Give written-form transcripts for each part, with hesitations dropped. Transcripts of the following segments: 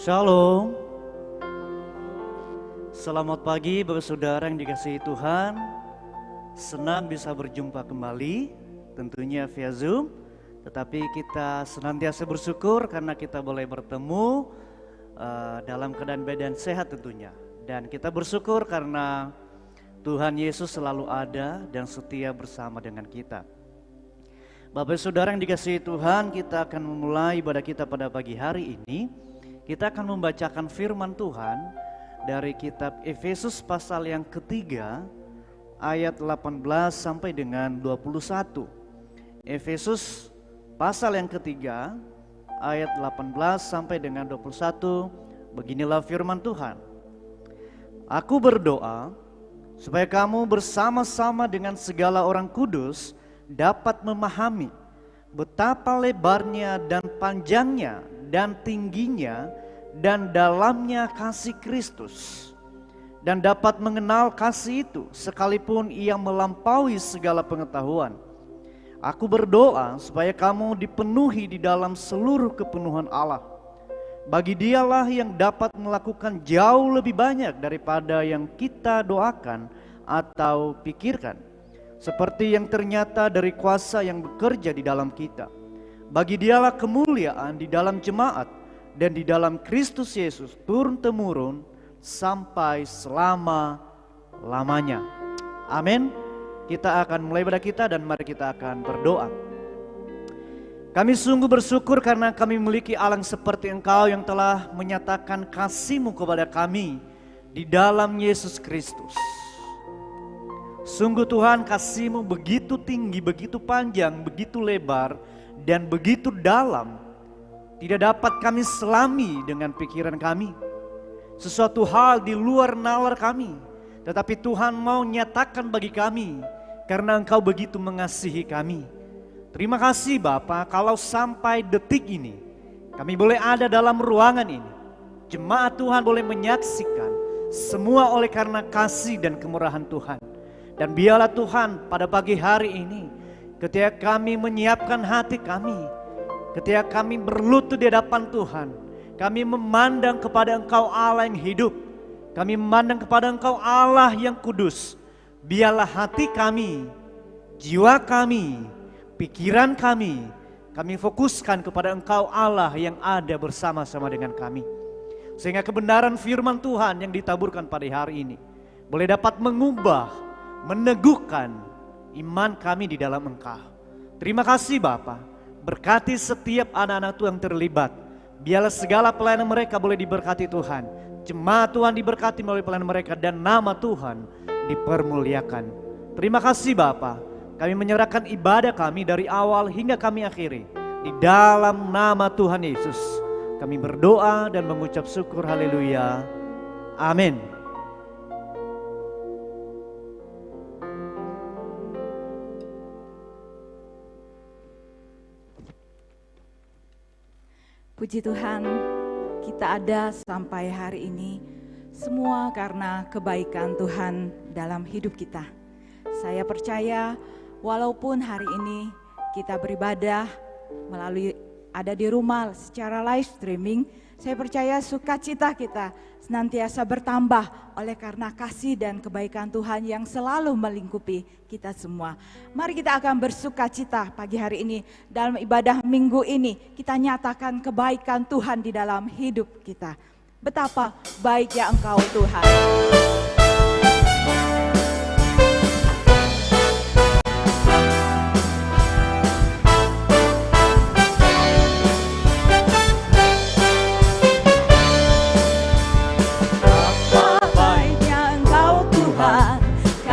Shalom. Selamat pagi Bapak Saudara yang dikasihi Tuhan. Senang bisa berjumpa kembali, tentunya via Zoom. Tetapi kita senantiasa bersyukur karena kita boleh bertemu dalam keadaan badan sehat tentunya. Dan kita bersyukur karena Tuhan Yesus selalu ada dan setia bersama dengan kita. Bapak Saudara yang dikasihi Tuhan, kita akan memulai ibadah kita pada pagi hari ini. Kita akan membacakan firman Tuhan dari kitab Efesus pasal yang ketiga ayat 18 sampai dengan 21. Efesus pasal yang ketiga ayat 18 sampai dengan 21. Beginilah firman Tuhan. Aku berdoa supaya kamu bersama-sama dengan segala orang kudus dapat memahami betapa lebarnya dan panjangnya dan tingginya dan dalamnya kasih Kristus, dan dapat mengenal kasih itu sekalipun ia melampaui segala pengetahuan. Aku berdoa supaya kamu dipenuhi di dalam seluruh kepenuhan Allah. Bagi Dialah yang dapat melakukan jauh lebih banyak daripada yang kita doakan atau pikirkan, seperti yang ternyata dari kuasa yang bekerja di dalam kita. Bagi Dialah kemuliaan di dalam jemaat dan di dalam Kristus Yesus turun-temurun sampai selama-lamanya. Amin. Kita akan mulai ibadah kita dan mari kita akan berdoa. Kami sungguh bersyukur karena kami memiliki Allah seperti Engkau yang telah menyatakan kasih-Mu kepada kami di dalam Yesus Kristus. Sungguh Tuhan, kasih-Mu begitu tinggi, begitu panjang, begitu lebar, dan begitu dalam, tidak dapat kami selami dengan pikiran kami. Sesuatu hal di luar nalar kami, tetapi Tuhan mau nyatakan bagi kami karena Engkau begitu mengasihi kami. Terima kasih Bapa, kalau sampai detik ini kami boleh ada dalam ruangan ini, jemaat Tuhan boleh menyaksikan semua oleh karena kasih dan kemurahan Tuhan. Dan biarlah Tuhan pada pagi hari ini, ketika kami menyiapkan hati kami, ketika kami berlutut di hadapan Tuhan, kami memandang kepada Engkau Allah yang hidup, kami memandang kepada Engkau Allah yang kudus. Biarlah hati kami, jiwa kami, pikiran kami fokuskan kepada Engkau Allah yang ada bersama-sama dengan kami. Sehingga kebenaran firman Tuhan yang ditaburkan pada hari ini boleh dapat mengubah, meneguhkan iman kami di dalam Engkau. Terima kasih Bapa. Berkati setiap anak-anak Tuhan yang terlibat. Biarlah segala pelayanan mereka boleh diberkati Tuhan. Jemaat Tuhan diberkati melalui pelayanan mereka dan nama Tuhan dipermuliakan. Terima kasih Bapa. Kami menyerahkan ibadah kami dari awal hingga kami akhiri. Di dalam nama Tuhan Yesus kami berdoa dan mengucap syukur. Haleluya. Amin. Puji Tuhan, kita ada sampai hari ini semua karena kebaikan Tuhan dalam hidup kita. Saya percaya walaupun hari ini kita beribadah melalui ada di rumah secara live streaming, saya percaya sukacita kita senantiasa bertambah oleh karena kasih dan kebaikan Tuhan yang selalu melingkupi kita semua. Mari kita akan bersukacita pagi hari ini dalam ibadah minggu ini. Kita nyatakan kebaikan Tuhan di dalam hidup kita. Betapa baiknya Engkau Tuhan.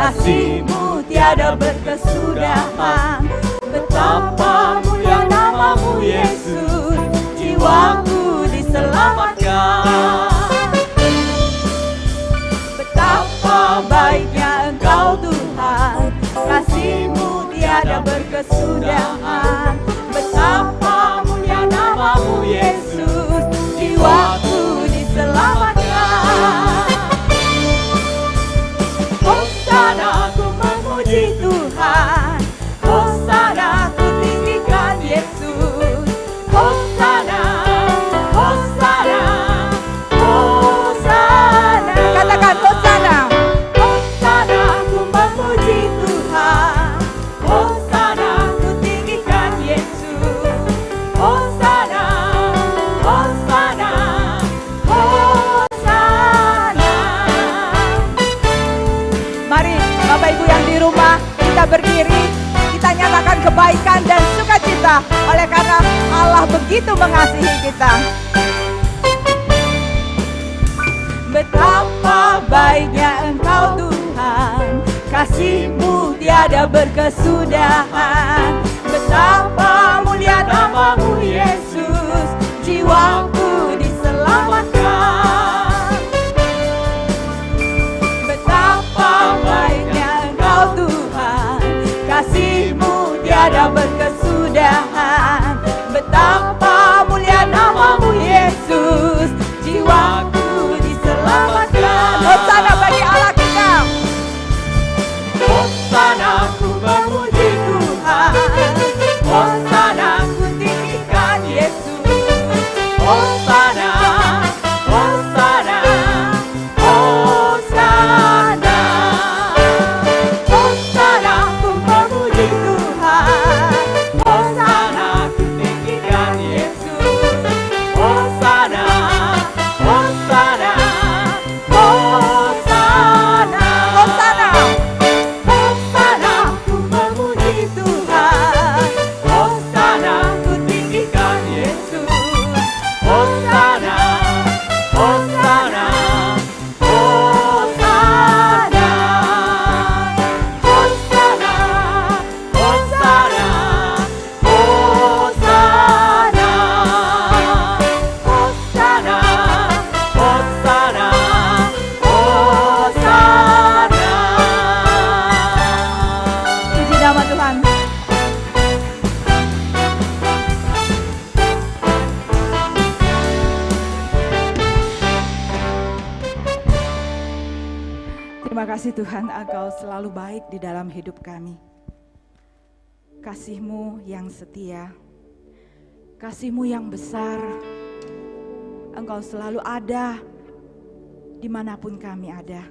Kasih-Mu tiada berkesudahan. Betapa mulia nama-Mu Yesus, jiwaku diselamatkan. Betapa baiknya Engkau Tuhan, kasih-Mu tiada berkesudahan. Betapa mulia nama-Mu Yesus, jiwaku diselamatkan. Hosana, aku memuji Tuhan. Hosana. kita, oleh karena Allah begitu mengasihi kita. Betapa baiknya Engkau Tuhan, kasih-Mu tiada berkesudahan. Betapa mulia nama-Mu Yesus, jiwaku diselamatkan. Betapa baiknya Engkau Tuhan, kasih-Mu tiada berkesudahan. Betapa mulia nama-Mu Yesus, jiwaku diselamatkan. Hosana bagi Allah kita. Hosana ku memuji Tuhan, Hosana ku tinggikan Yesus. Hosana, Hosana, Hosana. Hosana ku memuji Tuhan, Hosana ku tinggikan Yesus. Hosana, Hosana, Hosana. Hosana, Hosana ku memuji Tuhan, Hosana ku tinggikan Yesus. Hosana, Hosana, Hosana. Hosana, Hosana, Hosana. Hosana, Hosana, Hosana. Puji nama Tuhan. Terima kasih Tuhan, Engkau selalu baik di dalam hidup kami. Kasih-Mu yang setia, kasih-Mu yang besar, Engkau selalu ada dimanapun kami ada.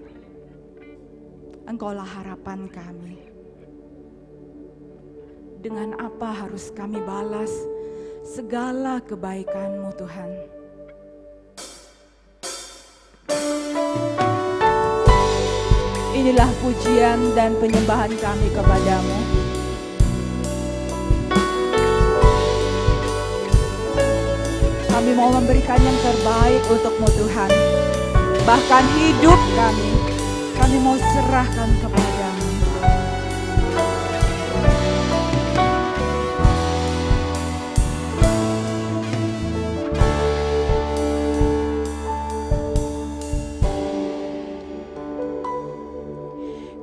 Engkaulah harapan kami. Dengan apa harus kami balas segala kebaikan-Mu Tuhan? Inilah pujian dan penyembahan kami kepadamu. Kami mau memberikan yang terbaik untuk-Mu Tuhan. Bahkan hidup kami mau serahkan kepadamu.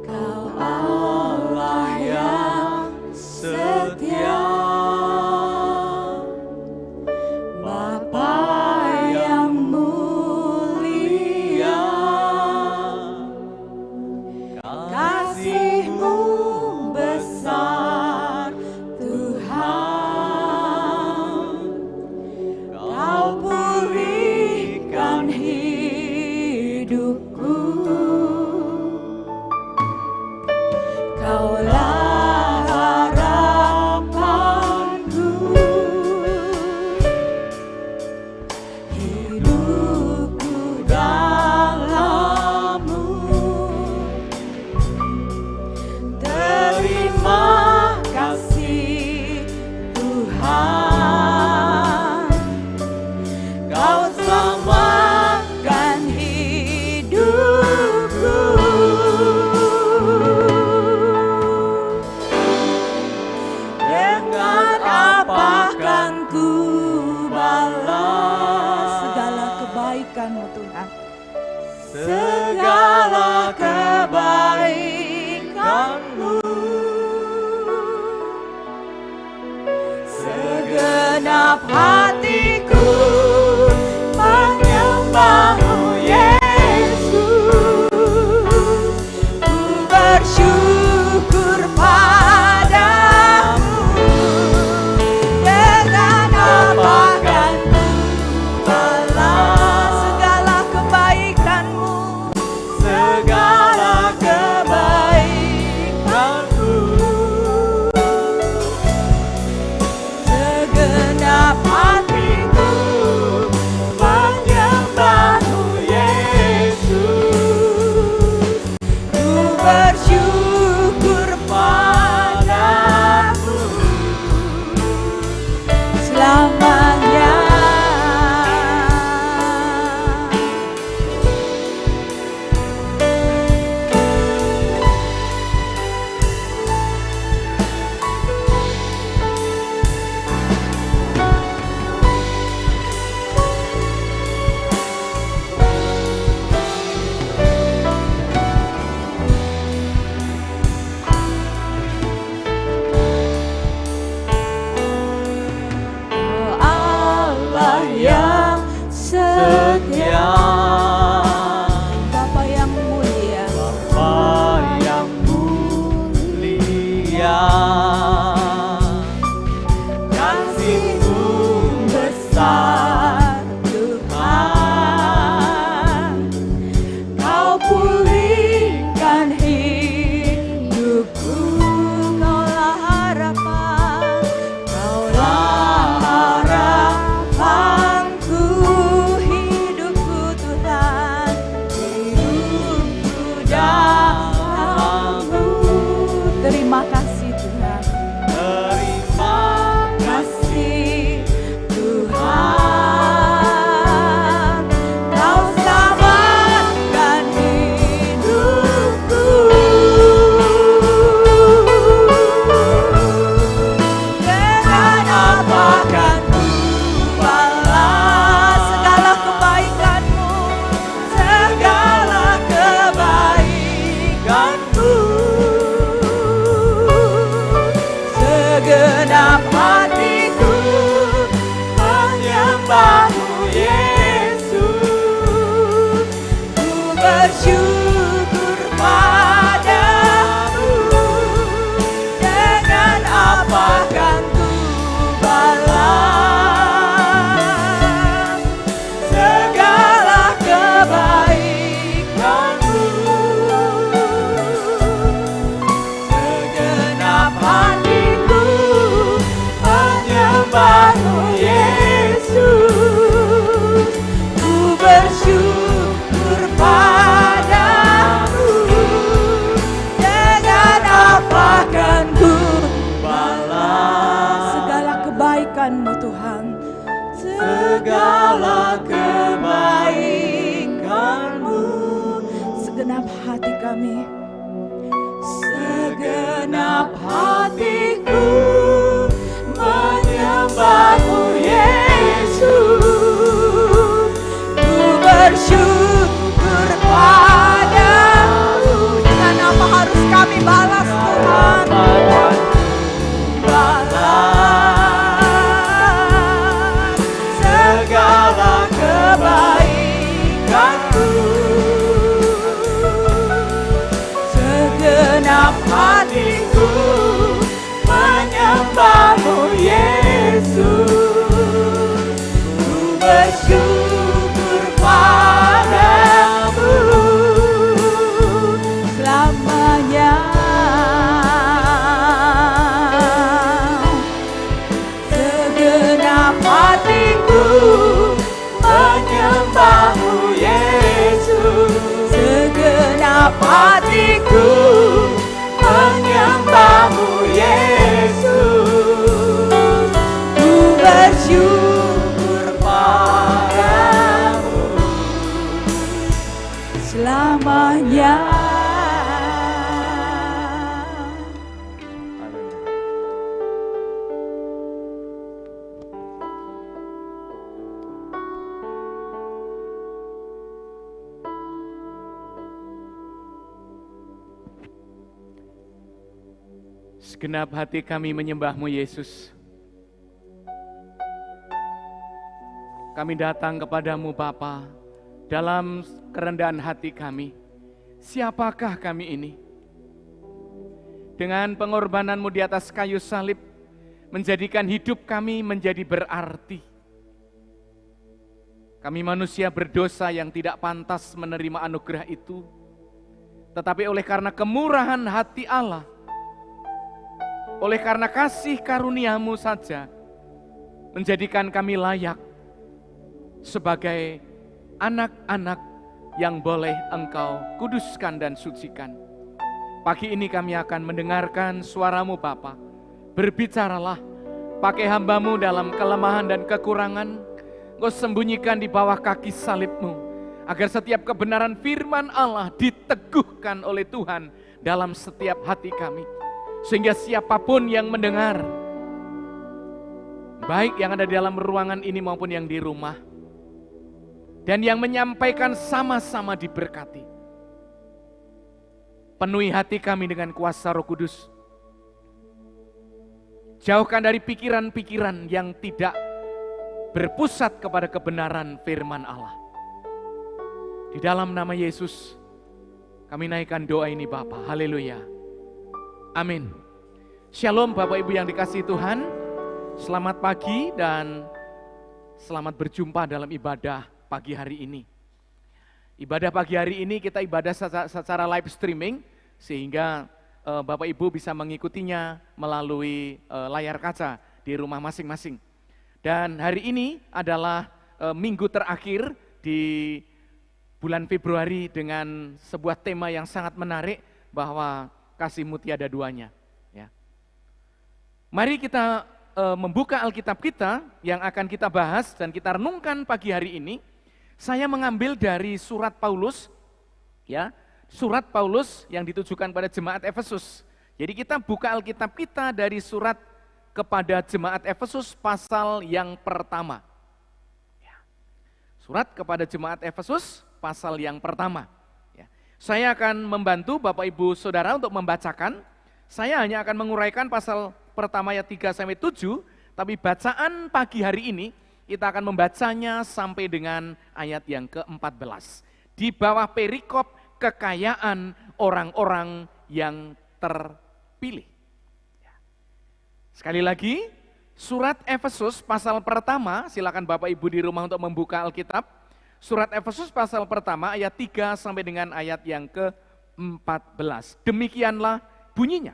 Kau Allah yang setia, Bapa yang mulia, kasih-Mu besar Tuhan. Kau pulihkan hidupku, Kaulah harapanku, hidupku dalam-Mu. Terima kasih Tuhan, Kau selamatkan hidupku. Dengan apa kan ku balas Segala kebaikan-Mu Tuhan. segala kebaikan-Mu? Segenap hatiku menyembah-Mu Yesus. Ku bersyukur padamu. Dengan apa kan ku balas segala kebaikan-Mu? Segala kebaikan-Mu. Segenap hati kami. Segenap hatiku menyembah-Mu Yesus, ku bersyukur padamu. Dengan apa harus kami balas Tuhan? Balas segala kebaikan-Mu. Segenap hatiku menyembah-Mu Yesus, ku bersyukur padamu selamanya. Segenap hatiku menyembah-Mu Yesus, segenap hatiku menyembah-Mu Yesus, ku bersyukur padamu selamanya. Segenap hati kami menyembah-Mu Yesus. Kami datang kepadamu Bapa dalam kerendahan hati kami. Siapakah kami ini? Dengan pengorbanan-Mu di atas kayu salib, menjadikan hidup kami menjadi berarti. Kami manusia berdosa yang tidak pantas menerima anugerah itu. Tetapi oleh karena kemurahan hati Allah, oleh karena kasih karunia-Mu saja, menjadikan kami layak sebagai anak-anak yang boleh Engkau kuduskan dan sucikan. Pagi ini kami akan mendengarkan suara-Mu Bapa. Berbicaralah, pakai hamba-Mu dalam kelemahan dan kekurangan. Engkau sembunyikan di bawah kaki salib-Mu, agar setiap kebenaran firman Allah diteguhkan oleh Tuhan dalam setiap hati kami. Sehingga siapapun yang mendengar, baik yang ada di dalam ruangan ini maupun yang di rumah, dan yang menyampaikan sama-sama diberkati. Penuhi hati kami dengan kuasa Roh Kudus. Jauhkan dari pikiran-pikiran yang tidak berpusat kepada kebenaran firman Allah. Di dalam nama Yesus, kami naikkan doa ini Bapa. Haleluya. Amin. Shalom Bapak Ibu yang dikasihi Tuhan. Selamat pagi dan selamat berjumpa dalam ibadah pagi hari ini. Ibadah pagi hari ini kita ibadah secara live streaming, sehingga Bapak Ibu bisa mengikutinya melalui layar kaca di rumah masing-masing. Dan hari ini adalah minggu terakhir di bulan Februari dengan sebuah tema yang sangat menarik, bahwa kasih-Mu tiada duanya. Ya. Mari kita membuka Alkitab kita yang akan kita bahas dan kita renungkan pagi hari ini. Saya mengambil dari surat Paulus, ya, surat Paulus yang ditujukan pada jemaat Efesus. Jadi kita buka Alkitab kita dari surat kepada jemaat Efesus pasal yang pertama. Ya. Surat kepada jemaat Efesus pasal yang pertama. Saya akan membantu Bapak Ibu Saudara untuk membacakan. Saya hanya akan menguraikan pasal pertama ayat 3-7, tapi bacaan pagi hari ini kita akan membacanya sampai dengan ayat yang ke-14. Di bawah perikop kekayaan orang-orang yang terpilih. Sekali lagi, surat Efesus pasal pertama, silakan Bapak Ibu di rumah untuk membuka Alkitab. Surat Efesus pasal pertama ayat 3 sampai dengan ayat yang ke-14. Demikianlah bunyinya.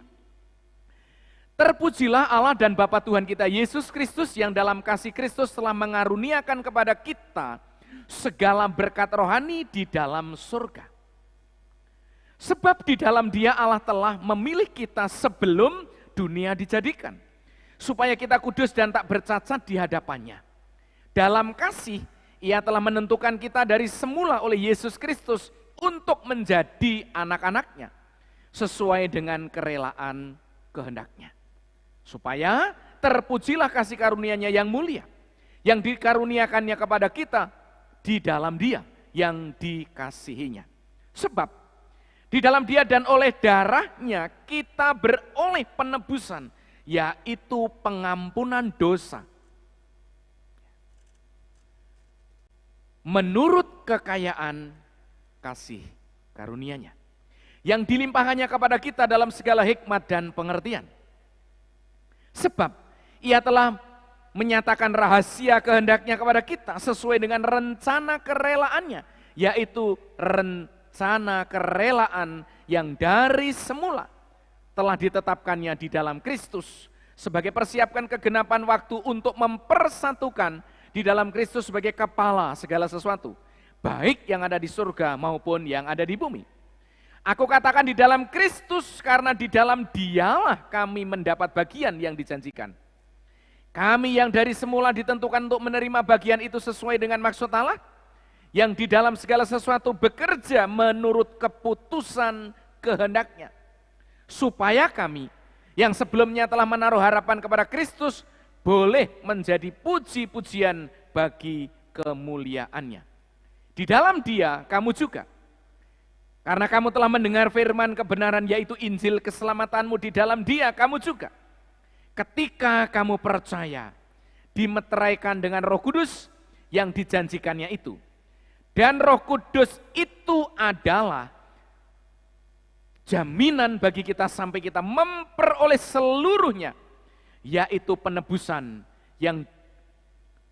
Terpujilah Allah dan Bapa Tuhan kita Yesus Kristus, yang dalam kasih Kristus telah mengaruniakan kepada kita segala berkat rohani di dalam surga. Sebab di dalam Dia Allah telah memilih kita sebelum dunia dijadikan, supaya kita kudus dan tak bercacat di hadapannya. Dalam kasih Ia telah menentukan kita dari semula oleh Yesus Kristus untuk menjadi anak-anaknya sesuai dengan kerelaan kehendaknya. Supaya terpujilah kasih karunia-Nya yang mulia, yang dikaruniakannya kepada kita di dalam Dia yang dikasihinya. Sebab di dalam Dia dan oleh darah-Nya kita beroleh penebusan, yaitu pengampunan dosa. Menurut kekayaan kasih karunia-Nya, yang dilimpahkannya kepada kita dalam segala hikmat dan pengertian. Sebab Ia telah menyatakan rahasia kehendak-Nya kepada kita sesuai dengan rencana kerelaannya, yaitu rencana kerelaan yang dari semula telah ditetapkannya di dalam Kristus sebagai persiapkan kegenapan waktu untuk mempersatukan di dalam Kristus sebagai kepala segala sesuatu, baik yang ada di surga maupun yang ada di bumi. Aku katakan di dalam Kristus karena di dalam Dialah kami mendapat bagian yang dijanjikan. Kami yang dari semula ditentukan untuk menerima bagian itu sesuai dengan maksud Allah, yang di dalam segala sesuatu bekerja menurut keputusan kehendak-Nya, supaya kami yang sebelumnya telah menaruh harapan kepada Kristus boleh menjadi puji-pujian bagi kemuliaan-Nya. Di dalam Dia kamu juga, karena kamu telah mendengar firman kebenaran, yaitu Injil keselamatanmu, di dalam Dia kamu juga, ketika kamu percaya, dimeteraikan dengan Roh Kudus yang dijanjikannya itu. Dan Roh Kudus itu adalah jaminan bagi kita sampai kita memperoleh seluruhnya, yaitu penebusan yang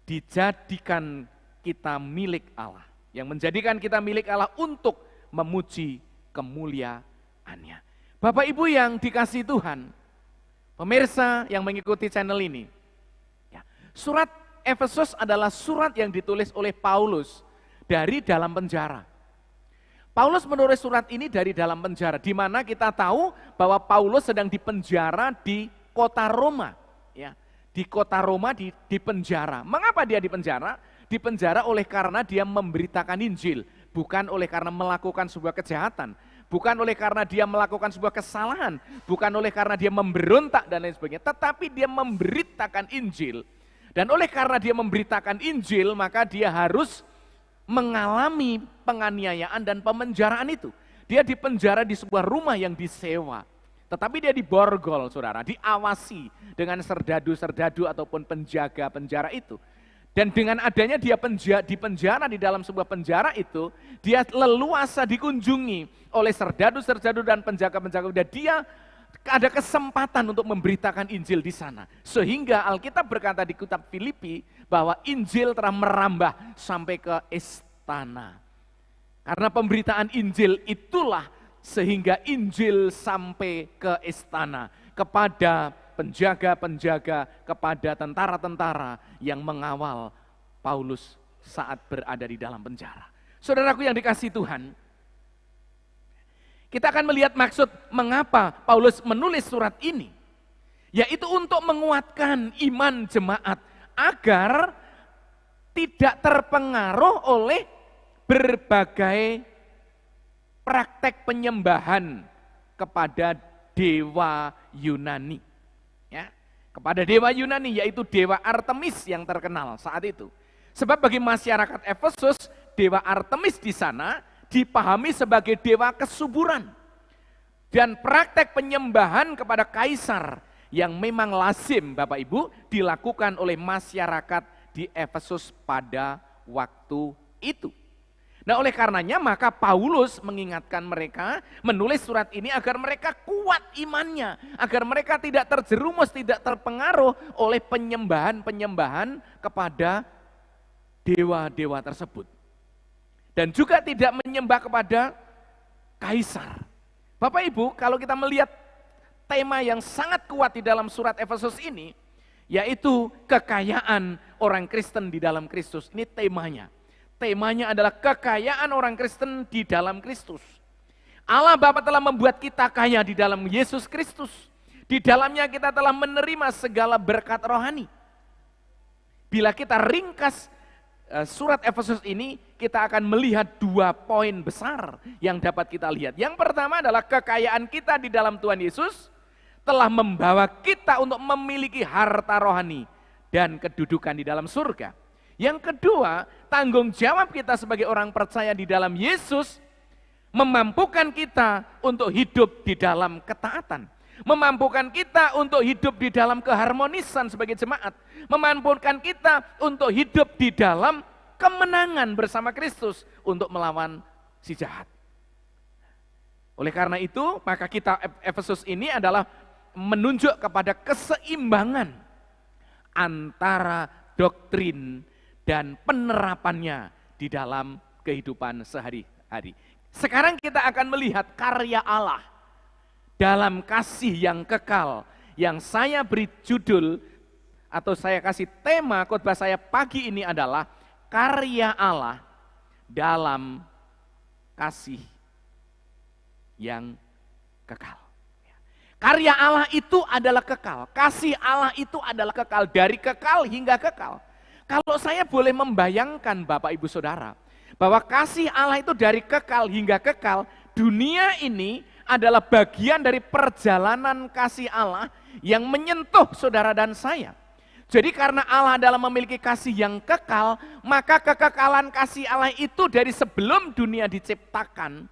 dijadikan kita milik Allah, yang menjadikan kita milik Allah untuk memuji kemuliaan-Nya. Bapak Ibu yang dikasihi Tuhan, pemirsa yang mengikuti channel ini, ya, surat Efesus adalah surat yang ditulis oleh Paulus dari dalam penjara. Paulus menulis surat ini dari dalam penjara, di mana kita tahu bahwa Paulus sedang dipenjara di kota Roma, ya, di kota Roma di penjara. Mengapa dia dipenjara? Dipenjara oleh karena dia memberitakan Injil, bukan oleh karena melakukan sebuah kejahatan, bukan oleh karena dia melakukan sebuah kesalahan, bukan oleh karena dia memberontak dan lain sebagainya, tetapi dia memberitakan Injil. Dan oleh karena dia memberitakan Injil, maka dia harus mengalami penganiayaan dan pemenjaraan itu. Dia dipenjara di sebuah rumah yang disewa, tetapi dia diborgol, saudara, diawasi dengan serdadu-serdadu ataupun penjaga penjara itu. Dan dengan adanya dia dipenjara di dalam sebuah penjara itu, dia leluasa dikunjungi oleh serdadu-serdadu dan penjaga-penjaga. Dan dia ada kesempatan untuk memberitakan Injil di sana. Sehingga Alkitab berkata di kitab Filipi bahwa Injil telah merambah sampai ke istana. Karena pemberitaan Injil itulah sehingga Injil sampai ke istana, kepada penjaga-penjaga, kepada tentara-tentara yang mengawal Paulus saat berada di dalam penjara. Saudaraku yang dikasihi Tuhan, kita akan melihat maksud mengapa Paulus menulis surat ini, yaitu untuk menguatkan iman jemaat agar tidak terpengaruh oleh berbagai praktek penyembahan kepada dewa Yunani. Ya, kepada dewa Yunani, yaitu dewa Artemis yang terkenal saat itu. Sebab bagi masyarakat Efesus, dewa Artemis di sana dipahami sebagai dewa kesuburan. Dan praktek penyembahan kepada kaisar yang memang lazim, Bapak Ibu, dilakukan oleh masyarakat di Efesus pada waktu itu. Nah, oleh karenanya maka Paulus mengingatkan mereka, menulis surat ini agar mereka kuat imannya, agar mereka tidak terjerumus, tidak terpengaruh oleh penyembahan-penyembahan kepada dewa-dewa tersebut. Dan juga tidak menyembah kepada kaisar. Bapak Ibu, kalau kita melihat tema yang sangat kuat di dalam surat Efesus ini, yaitu kekayaan orang Kristen di dalam Kristus. Ini temanya. Temanya adalah kekayaan orang Kristen di dalam Kristus. Allah Bapa telah membuat kita kaya di dalam Yesus Kristus. Di dalamnya kita telah menerima segala berkat rohani. Bila kita ringkas surat Efesus ini kita akan melihat 2 poin besar yang dapat kita lihat. Yang pertama adalah kekayaan kita di dalam Tuhan Yesus telah membawa kita untuk memiliki harta rohani dan kedudukan di dalam surga. Yang kedua, tanggung jawab kita sebagai orang percaya di dalam Yesus memampukan kita untuk hidup di dalam ketaatan. Memampukan kita untuk hidup di dalam keharmonisan sebagai jemaat. Memampukan kita untuk hidup di dalam kemenangan bersama Kristus untuk melawan si jahat. Oleh karena itu, maka kitab Efesus ini adalah menunjuk kepada keseimbangan antara doktrin dan penerapannya di dalam kehidupan sehari-hari. Sekarang kita akan melihat karya Allah dalam kasih yang kekal, yang saya beri judul atau saya kasih tema khotbah saya pagi ini adalah karya Allah dalam kasih yang kekal. Karya Allah itu adalah kekal, kasih Allah itu adalah kekal, dari kekal hingga kekal. Kalau saya boleh membayangkan Bapak Ibu Saudara, bahwa kasih Allah itu dari kekal hingga kekal, dunia ini adalah bagian dari perjalanan kasih Allah yang menyentuh saudara dan saya. Jadi karena Allah adalah memiliki kasih yang kekal, maka kekekalan kasih Allah itu dari sebelum dunia diciptakan,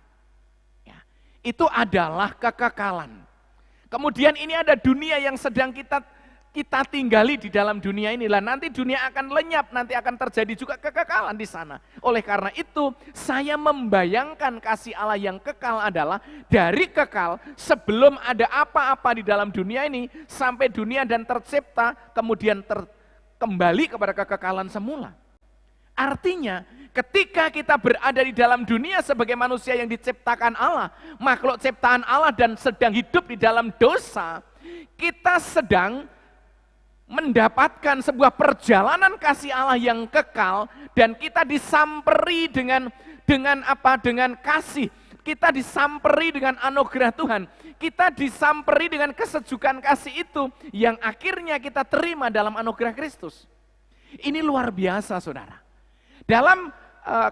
ya, itu adalah kekekalan. Kemudian ini ada dunia yang sedang kita tinggali di dalam dunia inilah. Nanti dunia akan lenyap, nanti akan terjadi juga kekekalan di sana. Oleh karena itu, saya membayangkan kasih Allah yang kekal adalah dari kekal sebelum ada apa-apa di dalam dunia ini sampai dunia dan tercipta, kemudian kembali kepada kekekalan semula. Artinya, ketika kita berada di dalam dunia sebagai manusia yang diciptakan Allah, makhluk ciptaan Allah dan sedang hidup di dalam dosa, kita sedang mendapatkan sebuah perjalanan kasih Allah yang kekal dan kita disamperi dengan kasih. Kita disamperi dengan anugerah Tuhan. Kita disamperi dengan kesejukan kasih itu yang akhirnya kita terima dalam anugerah Kristus. Ini luar biasa, saudara. Dalam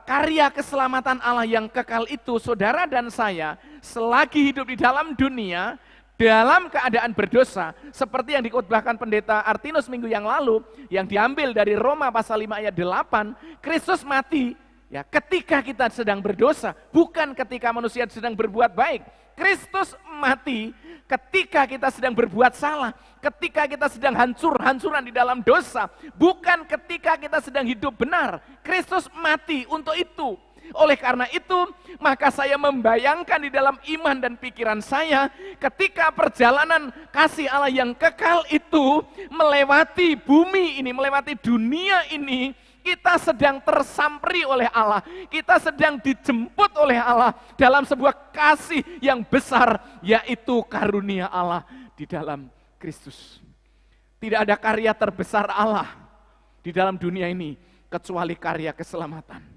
karya keselamatan Allah yang kekal itu, saudara dan saya selagi hidup di dalam dunia, dalam keadaan berdosa, seperti yang dikhotbahkan pendeta Artinus minggu yang lalu, yang diambil dari Roma pasal 5 ayat 8, Kristus mati ya ketika kita sedang berdosa, bukan ketika manusia sedang berbuat baik. Kristus mati ketika kita sedang berbuat salah, ketika kita sedang hancur-hancuran di dalam dosa, bukan ketika kita sedang hidup benar. Kristus mati untuk itu. Oleh karena itu, maka saya membayangkan di dalam iman dan pikiran saya, ketika perjalanan kasih Allah yang kekal itu melewati bumi ini, melewati dunia ini, kita sedang tersamperi oleh Allah, kita sedang dijemput oleh Allah dalam sebuah kasih yang besar, yaitu karunia Allah di dalam Kristus. Tidak ada karya terbesar Allah di dalam dunia ini kecuali karya keselamatan.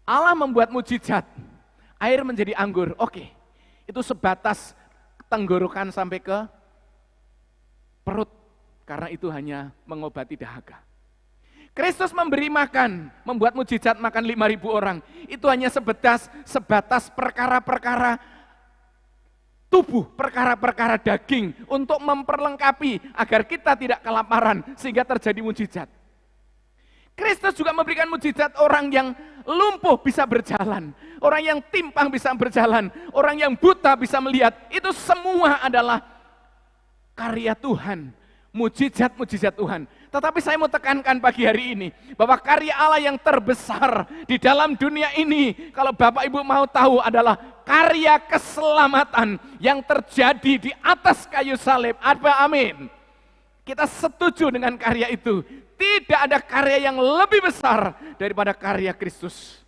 Allah membuat mujizat, air menjadi anggur, oke, itu sebatas tenggorokan sampai ke perut, karena itu hanya mengobati dahaga. Kristus memberi makan, membuat mujizat makan 5.000 orang, itu hanya sebatas perkara-perkara tubuh, perkara-perkara daging, untuk memperlengkapi agar kita tidak kelaparan, sehingga terjadi mujizat. Kristus juga memberikan mujizat orang yang lumpuh bisa berjalan, orang yang timpang bisa berjalan, orang yang buta bisa melihat. Itu semua adalah karya Tuhan, mujizat-mujizat Tuhan. Tetapi saya mau tekankan pagi hari ini, bahwa karya Allah yang terbesar di dalam dunia ini, kalau Bapak Ibu mau tahu, adalah karya keselamatan yang terjadi di atas kayu salib. Apa amin? Kita setuju dengan karya itu. Tidak ada karya yang lebih besar daripada karya Kristus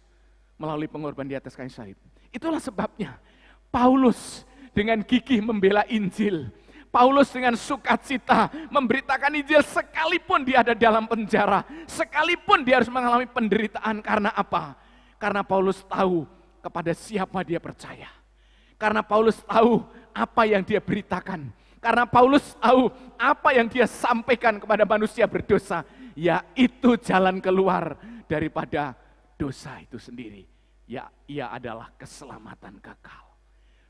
melalui pengorbanan di atas kayu salib. Itulah sebabnya Paulus dengan gigih membela Injil. Paulus dengan sukacita memberitakan Injil sekalipun dia ada dalam penjara, sekalipun dia harus mengalami penderitaan. Karena apa? Karena Paulus tahu kepada siapa dia percaya. Karena Paulus tahu apa yang dia beritakan. Karena Paulus tahu apa yang dia sampaikan kepada manusia berdosa, yaitu jalan keluar daripada dosa itu sendiri. Ya, ia adalah keselamatan kekal.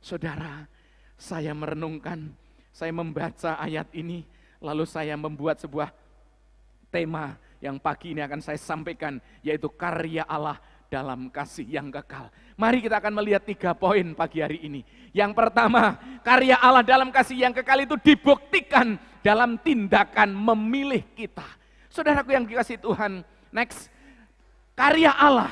Saudara, saya merenungkan, saya membaca ayat ini, lalu saya membuat sebuah tema yang pagi ini akan saya sampaikan, yaitu karya Allah dalam kasih yang kekal. Mari kita akan melihat 3 poin pagi hari ini. Yang pertama, karya Allah dalam kasih yang kekal itu dibuktikan dalam tindakan memilih kita. Saudaraku yang dikasihi Tuhan, next, karya Allah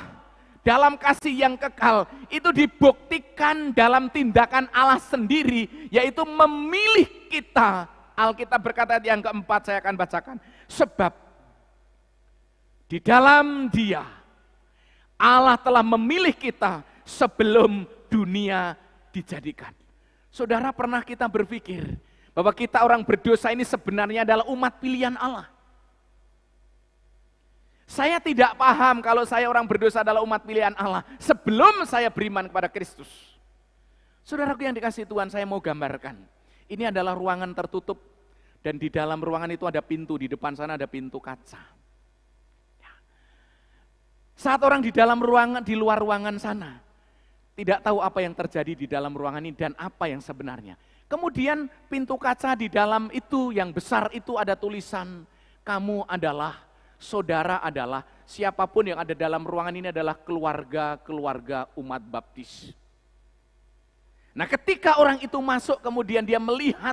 dalam kasih yang kekal itu dibuktikan dalam tindakan Allah sendiri, yaitu memilih kita. Alkitab berkata yang keempat, saya akan bacakan. Sebab di dalam Dia Allah telah memilih kita sebelum dunia dijadikan. Saudara, pernah kita berpikir bahwa kita orang berdosa ini sebenarnya adalah umat pilihan Allah? Saya tidak paham kalau saya orang berdosa adalah umat pilihan Allah sebelum saya beriman kepada Kristus. Saudaraku yang dikasihi Tuhan, saya mau gambarkan. Ini adalah ruangan tertutup dan di dalam ruangan itu ada pintu, di depan sana ada pintu kaca. Saat orang di dalam ruangan, di luar ruangan sana, tidak tahu apa yang terjadi di dalam ruangan ini dan apa yang sebenarnya. Kemudian pintu kaca di dalam itu yang besar itu ada tulisan, kamu adalah, saudara adalah, siapapun yang ada dalam ruangan ini adalah keluarga-keluarga umat baptis. Nah, ketika orang itu masuk kemudian dia melihat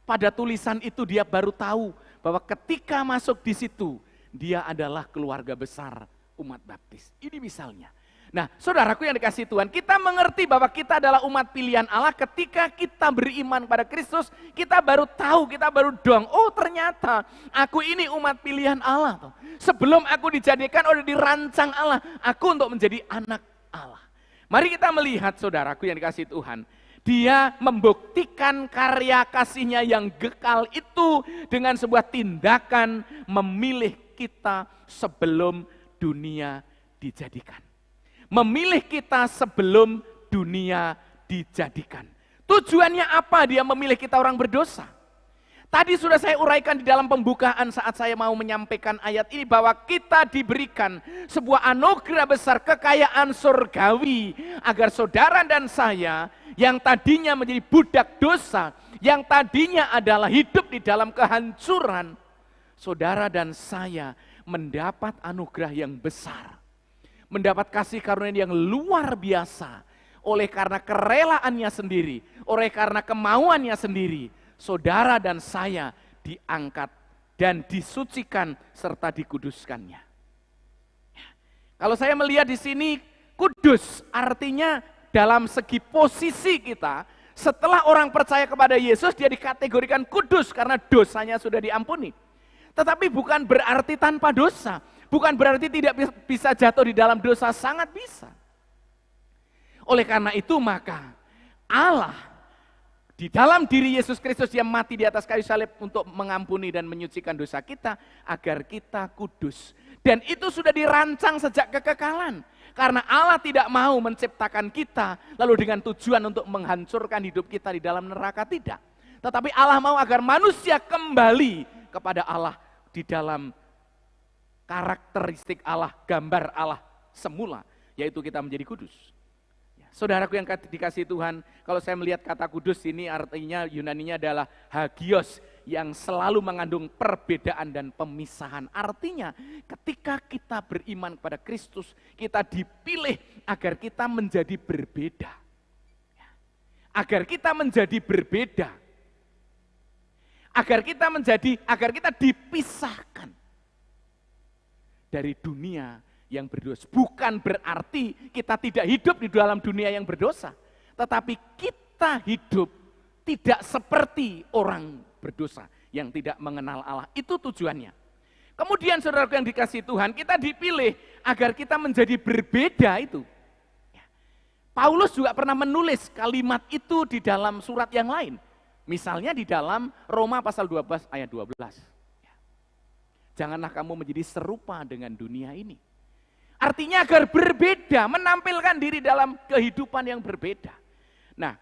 pada tulisan itu, dia baru tahu bahwa ketika masuk di situ, dia adalah keluarga besar umat baptis. Ini misalnya. Nah, saudaraku yang dikasihi Tuhan, kita mengerti bahwa kita adalah umat pilihan Allah ketika kita beriman pada Kristus, kita baru tahu, kita baru dong, oh ternyata aku ini umat pilihan Allah. Sebelum aku dijadikan, udah dirancang Allah, aku untuk menjadi anak Allah. Mari kita melihat saudaraku yang dikasihi Tuhan, Dia membuktikan karya kasih-Nya yang kekal itu dengan sebuah tindakan memilih kita sebelum dunia dijadikan. Memilih kita sebelum dunia dijadikan. Tujuannya apa Dia memilih kita orang berdosa? Tadi sudah saya uraikan di dalam pembukaan saat saya mau menyampaikan ayat ini bahwa kita diberikan sebuah anugerah besar kekayaan surgawi agar saudara dan saya yang tadinya menjadi budak dosa, yang tadinya adalah hidup di dalam kehancuran, saudara dan saya mendapat anugerah yang besar, mendapat kasih karunia yang luar biasa, oleh karena kerelaannya sendiri, oleh karena kemauannya sendiri, saudara dan saya diangkat dan disucikan serta dikuduskannya. Kalau saya melihat di sini, kudus artinya dalam segi posisi kita, setelah orang percaya kepada Yesus, dia dikategorikan kudus karena dosanya sudah diampuni. Tetapi bukan berarti tanpa dosa, bukan berarti tidak bisa jatuh di dalam dosa, sangat bisa. Oleh karena itu maka Allah di dalam diri Yesus Kristus yang mati di atas kayu salib untuk mengampuni dan menyucikan dosa kita agar kita kudus. Dan itu sudah dirancang sejak kekekalan. Karena Allah tidak mau menciptakan kita lalu dengan tujuan untuk menghancurkan hidup kita di dalam neraka, tidak. Tetapi Allah mau agar manusia kembali kepada Allah di dalam karakteristik Allah, gambar Allah semula, yaitu kita menjadi kudus. Saudaraku yang dikasihi Tuhan, kalau saya melihat kata kudus ini artinya Yunaninya adalah hagios, yang selalu mengandung perbedaan dan pemisahan. Artinya ketika kita beriman kepada Kristus, kita dipilih agar kita menjadi berbeda. Agar kita menjadi berbeda. Agar kita dipisahkan dari dunia yang berdosa. Bukan berarti kita tidak hidup di dalam dunia yang berdosa, tetapi kita hidup tidak seperti orang berdosa yang tidak mengenal Allah. Itu tujuannya. Kemudian saudaraku yang dikasihi Tuhan, kita dipilih agar kita menjadi berbeda itu. Paulus juga pernah menulis kalimat itu di dalam surat yang lain. Misalnya di dalam Roma pasal 12 ayat 12. Janganlah kamu menjadi serupa dengan dunia ini. Artinya agar berbeda, menampilkan diri dalam kehidupan yang berbeda. Nah,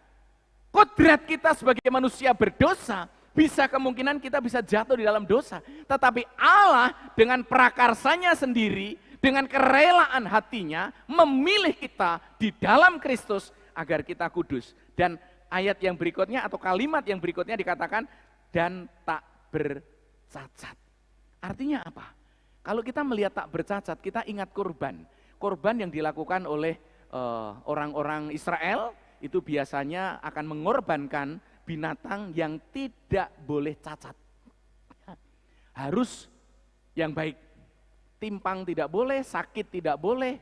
kodrat kita sebagai manusia berdosa bisa kemungkinan kita bisa jatuh di dalam dosa. Tetapi Allah dengan prakarsanya sendiri, dengan kerelaan hatinya, memilih kita di dalam Kristus agar kita kudus. Dan ayat yang berikutnya atau kalimat yang berikutnya dikatakan, dan tak bercacat. Artinya apa? Kalau kita melihat tak bercacat, kita ingat kurban. Kurban yang dilakukan oleh orang-orang Israel, itu biasanya akan mengorbankan binatang yang tidak boleh cacat. Harus yang baik. Timpang tidak boleh, sakit tidak boleh.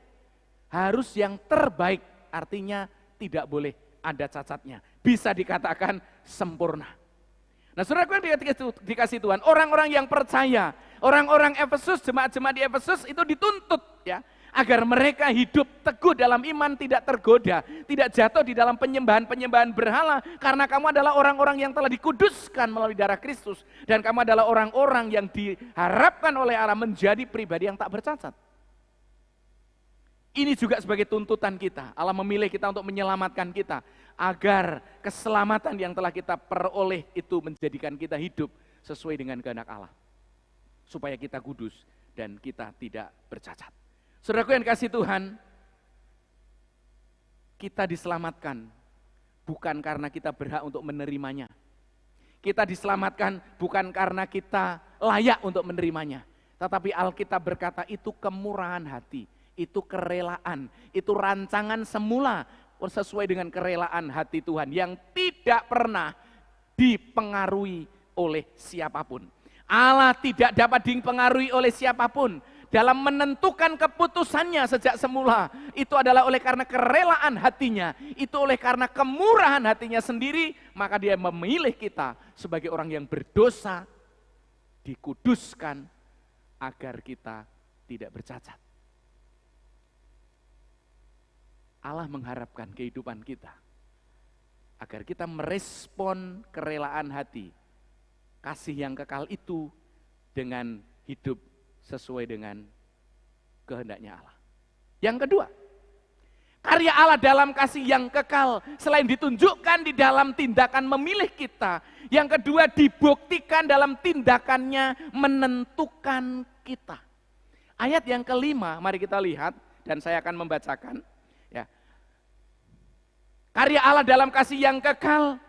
Harus yang terbaik, artinya tidak boleh ada cacatnya. Bisa dikatakan sempurna. Nah, saudaraku yang dikasih Tuhan, orang-orang yang percaya, orang-orang Efesus, jemaat-jemaat di Efesus itu dituntut ya, agar mereka hidup teguh dalam iman, tidak tergoda, tidak jatuh di dalam penyembahan-penyembahan berhala, karena kamu adalah orang-orang yang telah dikuduskan melalui darah Kristus, dan kamu adalah orang-orang yang diharapkan oleh Allah menjadi pribadi yang tak bercacat. Ini juga sebagai tuntutan kita, Allah memilih kita untuk menyelamatkan kita, agar keselamatan yang telah kita peroleh itu menjadikan kita hidup sesuai dengan kehendak Allah, supaya kita kudus dan kita tidak bercacat. Saudaraku yang kasih Tuhan, kita diselamatkan bukan karena kita berhak untuk menerimanya. Kita diselamatkan bukan karena kita layak untuk menerimanya. Tetapi Alkitab berkata itu kemurahan hati, itu kerelaan, itu rancangan semula sesuai dengan kerelaan hati Tuhan yang tidak pernah dipengaruhi oleh siapapun. Allah tidak dapat dipengaruhi oleh siapapun. Dalam menentukan keputusannya sejak semula, itu adalah oleh karena kerelaan hatinya, itu oleh karena kemurahan hatinya sendiri, maka dia memilih kita sebagai orang yang berdosa, dikuduskan, agar kita tidak bercacat. Allah mengharapkan kehidupan kita, agar kita merespon kerelaan hati, kasih yang kekal itu dengan hidup sesuai dengan kehendaknya Allah. Yang kedua, karya Allah dalam kasih yang kekal selain ditunjukkan di dalam tindakan memilih kita, yang kedua dibuktikan dalam tindakannya menentukan kita. Ayat yang kelima, mari kita lihat dan saya akan membacakan. Ya. Karya Allah dalam kasih yang kekal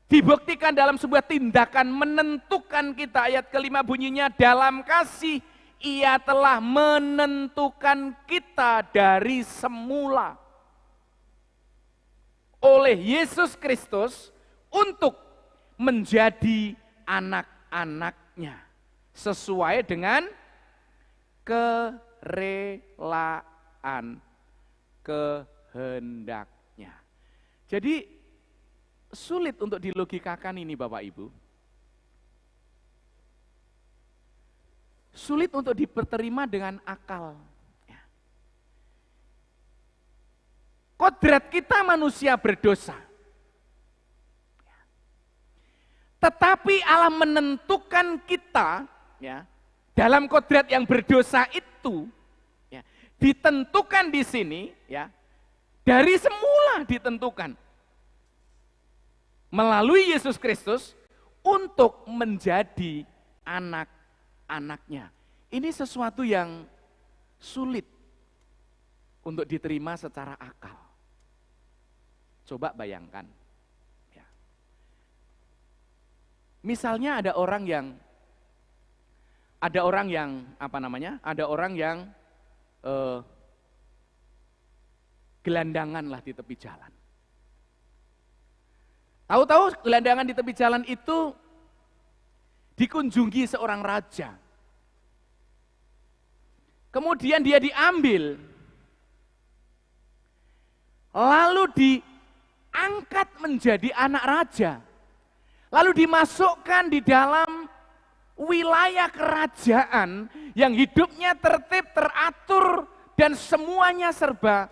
dibuktikan dalam sebuah tindakan menentukan kita. Ayat kelima bunyinya, dalam kasih Ia telah menentukan kita dari semula oleh Yesus Kristus untuk menjadi anak-anaknya sesuai dengan kerelaan kehendaknya. Jadi sulit untuk dilogikakan ini Bapak Ibu. Sulit untuk diterima dengan akal. Kodrat kita manusia berdosa. Tetapi Allah menentukan kita ya, dalam kodrat yang berdosa itu ya, ditentukan di sini ya, dari semula ditentukan melalui Yesus Kristus untuk menjadi anak-anaknya. Ini sesuatu yang sulit untuk diterima secara akal. Coba bayangkan. Ya. Misalnya ada orang yang gelandangan lah di tepi jalan. Tahu-tahu gelandangan di tepi jalan itu dikunjungi seorang raja. Kemudian dia diambil, lalu diangkat menjadi anak raja. Lalu dimasukkan di dalam wilayah kerajaan yang hidupnya tertib, teratur, dan semuanya serba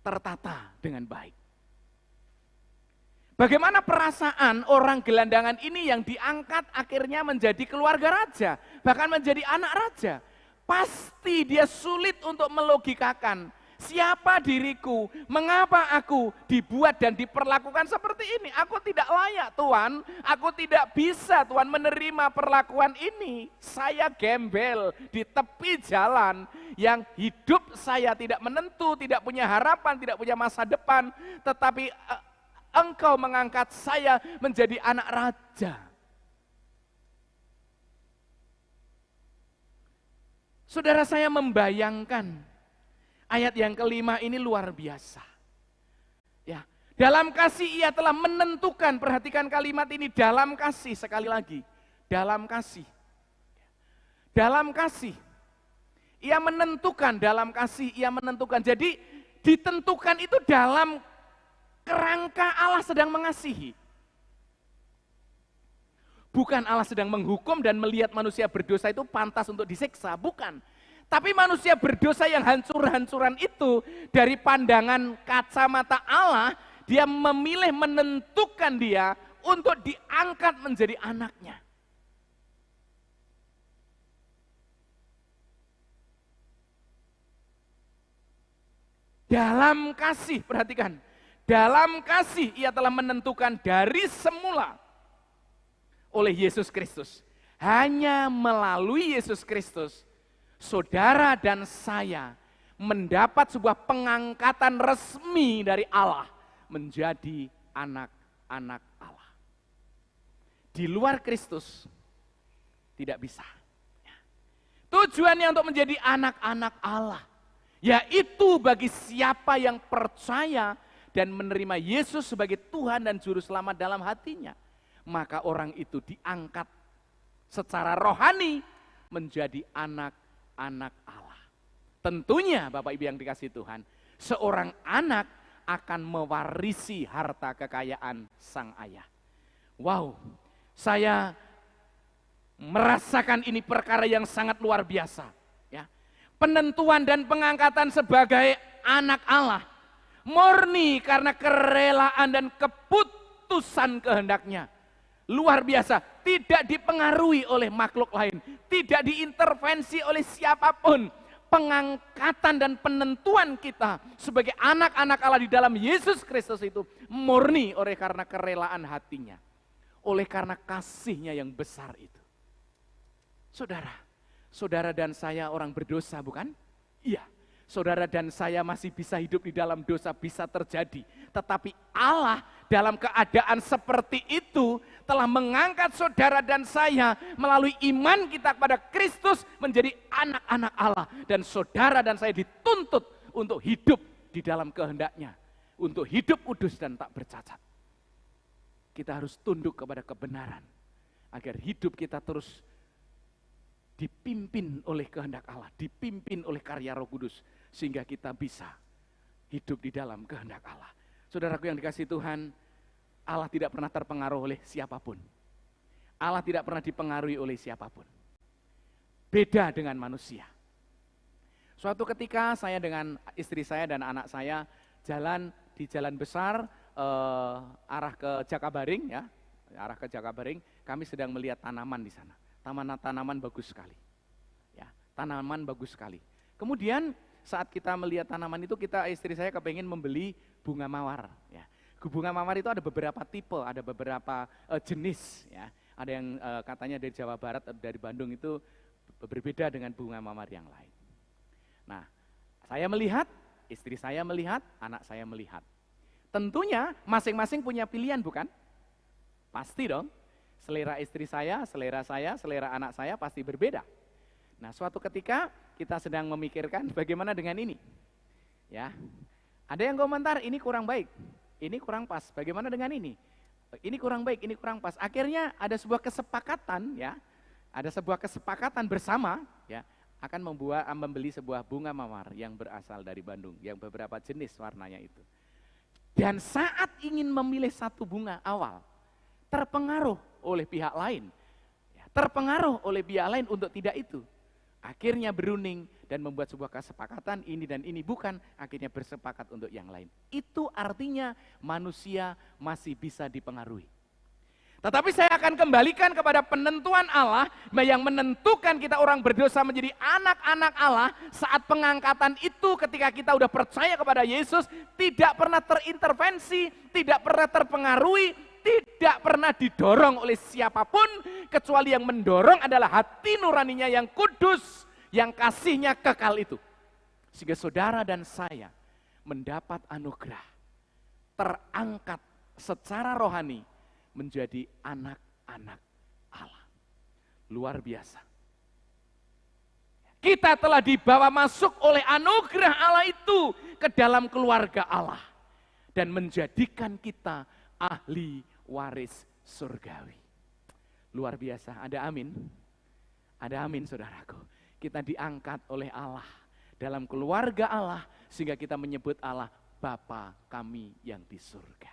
tertata dengan baik. Bagaimana perasaan orang gelandangan ini yang diangkat akhirnya menjadi keluarga raja, bahkan menjadi anak raja? Pasti dia sulit untuk melogikakan Siapa diriku? Mengapa aku dibuat dan diperlakukan seperti ini? Aku tidak layak Tuhan, aku tidak bisa Tuhan menerima perlakuan ini. Saya gembel di tepi jalan yang hidup saya tidak menentu, tidak punya harapan, tidak punya masa depan. Tetapi Engkau mengangkat saya menjadi anak raja. Saudara, saya membayangkan ayat yang kelima ini luar biasa. Ya, dalam kasih ia telah menentukan, perhatikan kalimat ini, dalam kasih, sekali lagi, dalam kasih. Dalam kasih. Ia menentukan, dalam kasih ia menentukan. Jadi ditentukan itu dalam kerangka Allah sedang mengasihi. Bukan Allah sedang menghukum dan melihat manusia berdosa itu pantas untuk disiksa, bukan. Tapi manusia berdosa yang hancur-hancuran itu dari pandangan kacamata Allah, dia memilih menentukan dia untuk diangkat menjadi anaknya. Dalam kasih, perhatikan. Dalam kasih ia telah menentukan dari semula oleh Yesus Kristus. Hanya melalui Yesus Kristus, saudara dan saya mendapat sebuah pengangkatan resmi dari Allah menjadi anak-anak Allah. Di luar Kristus tidak bisa. Tujuannya untuk menjadi anak-anak Allah, yaitu bagi siapa yang percaya dan menerima Yesus sebagai Tuhan dan Juru Selamat dalam hatinya. Maka orang itu diangkat secara rohani menjadi anak-anak Allah. Tentunya Bapak Ibu yang dikasihi Tuhan, seorang anak akan mewarisi harta kekayaan sang ayah. Wow, saya merasakan ini perkara yang sangat luar biasa. Ya. Penentuan dan pengangkatan sebagai anak Allah, murni karena kerelaan dan keputusan kehendaknya. Luar biasa, tidak dipengaruhi oleh makhluk lain, tidak diintervensi oleh siapapun. Pengangkatan dan penentuan kita sebagai anak-anak Allah di dalam Yesus Kristus itu murni oleh karena kerelaan hatinya, oleh karena kasihnya yang besar itu. Saudara, saudara dan saya orang berdosa bukan? Iya. Saudara dan saya masih bisa hidup di dalam dosa, bisa terjadi. Tetapi Allah dalam keadaan seperti itu telah mengangkat saudara dan saya melalui iman kita kepada Kristus menjadi anak-anak Allah. Dan saudara dan saya dituntut untuk hidup di dalam kehendak-Nya. Untuk hidup kudus dan tak bercacat. Kita harus tunduk kepada kebenaran. Agar hidup kita terus dipimpin oleh kehendak Allah, dipimpin oleh karya Roh Kudus, sehingga kita bisa hidup di dalam kehendak Allah. Saudaraku yang dikasihi Tuhan, Allah tidak pernah terpengaruh oleh siapapun. Allah tidak pernah dipengaruhi oleh siapapun. Beda dengan manusia. Suatu ketika saya dengan istri saya dan anak saya jalan di jalan besar arah ke Jakabaring, ya, arah ke Jakabaring, kami sedang melihat tanaman di sana. Tanaman bagus sekali, ya, tanaman bagus sekali. Kemudian saat kita melihat tanaman itu, istri saya kepengen membeli bunga mawar. Ya. Bunga mawar itu ada beberapa tipe, ada beberapa jenis. Ya. Ada yang katanya dari Jawa Barat, dari Bandung itu berbeda dengan bunga mawar yang lain. Nah, saya melihat, istri saya melihat, anak saya melihat. Tentunya masing-masing punya pilihan, bukan? Pasti dong. Selera istri saya, selera anak saya pasti berbeda. Nah, suatu ketika kita sedang memikirkan bagaimana dengan ini. Ya. Ada yang komentar, ini kurang baik, ini kurang pas. Bagaimana dengan ini? Ini kurang baik, ini kurang pas. Akhirnya ada sebuah kesepakatan, ya. Ada sebuah kesepakatan bersama, ya, akan membeli sebuah bunga mawar yang berasal dari Bandung, yang beberapa jenis warnanya itu. Dan saat ingin memilih satu bunga awal, terpengaruh oleh pihak lain, terpengaruh oleh pihak lain untuk tidak itu. Akhirnya berunding dan membuat sebuah kesepakatan, ini dan ini bukan, akhirnya bersepakat untuk yang lain. Itu artinya manusia masih bisa dipengaruhi. Tetapi saya akan kembalikan kepada penentuan Allah yang menentukan kita orang berdosa menjadi anak-anak Allah saat pengangkatan itu ketika kita udah percaya kepada Yesus, tidak pernah terintervensi, tidak pernah terpengaruhi, tidak pernah didorong oleh siapapun, kecuali yang mendorong adalah hati nuraninya yang kudus, yang kasihnya kekal itu. Sehingga saudara dan saya mendapat anugerah, terangkat secara rohani, menjadi anak-anak Allah. Luar biasa. Kita telah dibawa masuk oleh anugerah Allah itu ke dalam keluarga Allah. Dan menjadikan kita ahli waris surgawi. Luar biasa, ada amin? Ada amin saudaraku. Kita diangkat oleh Allah dalam keluarga Allah sehingga kita menyebut Allah Bapa kami yang di surga.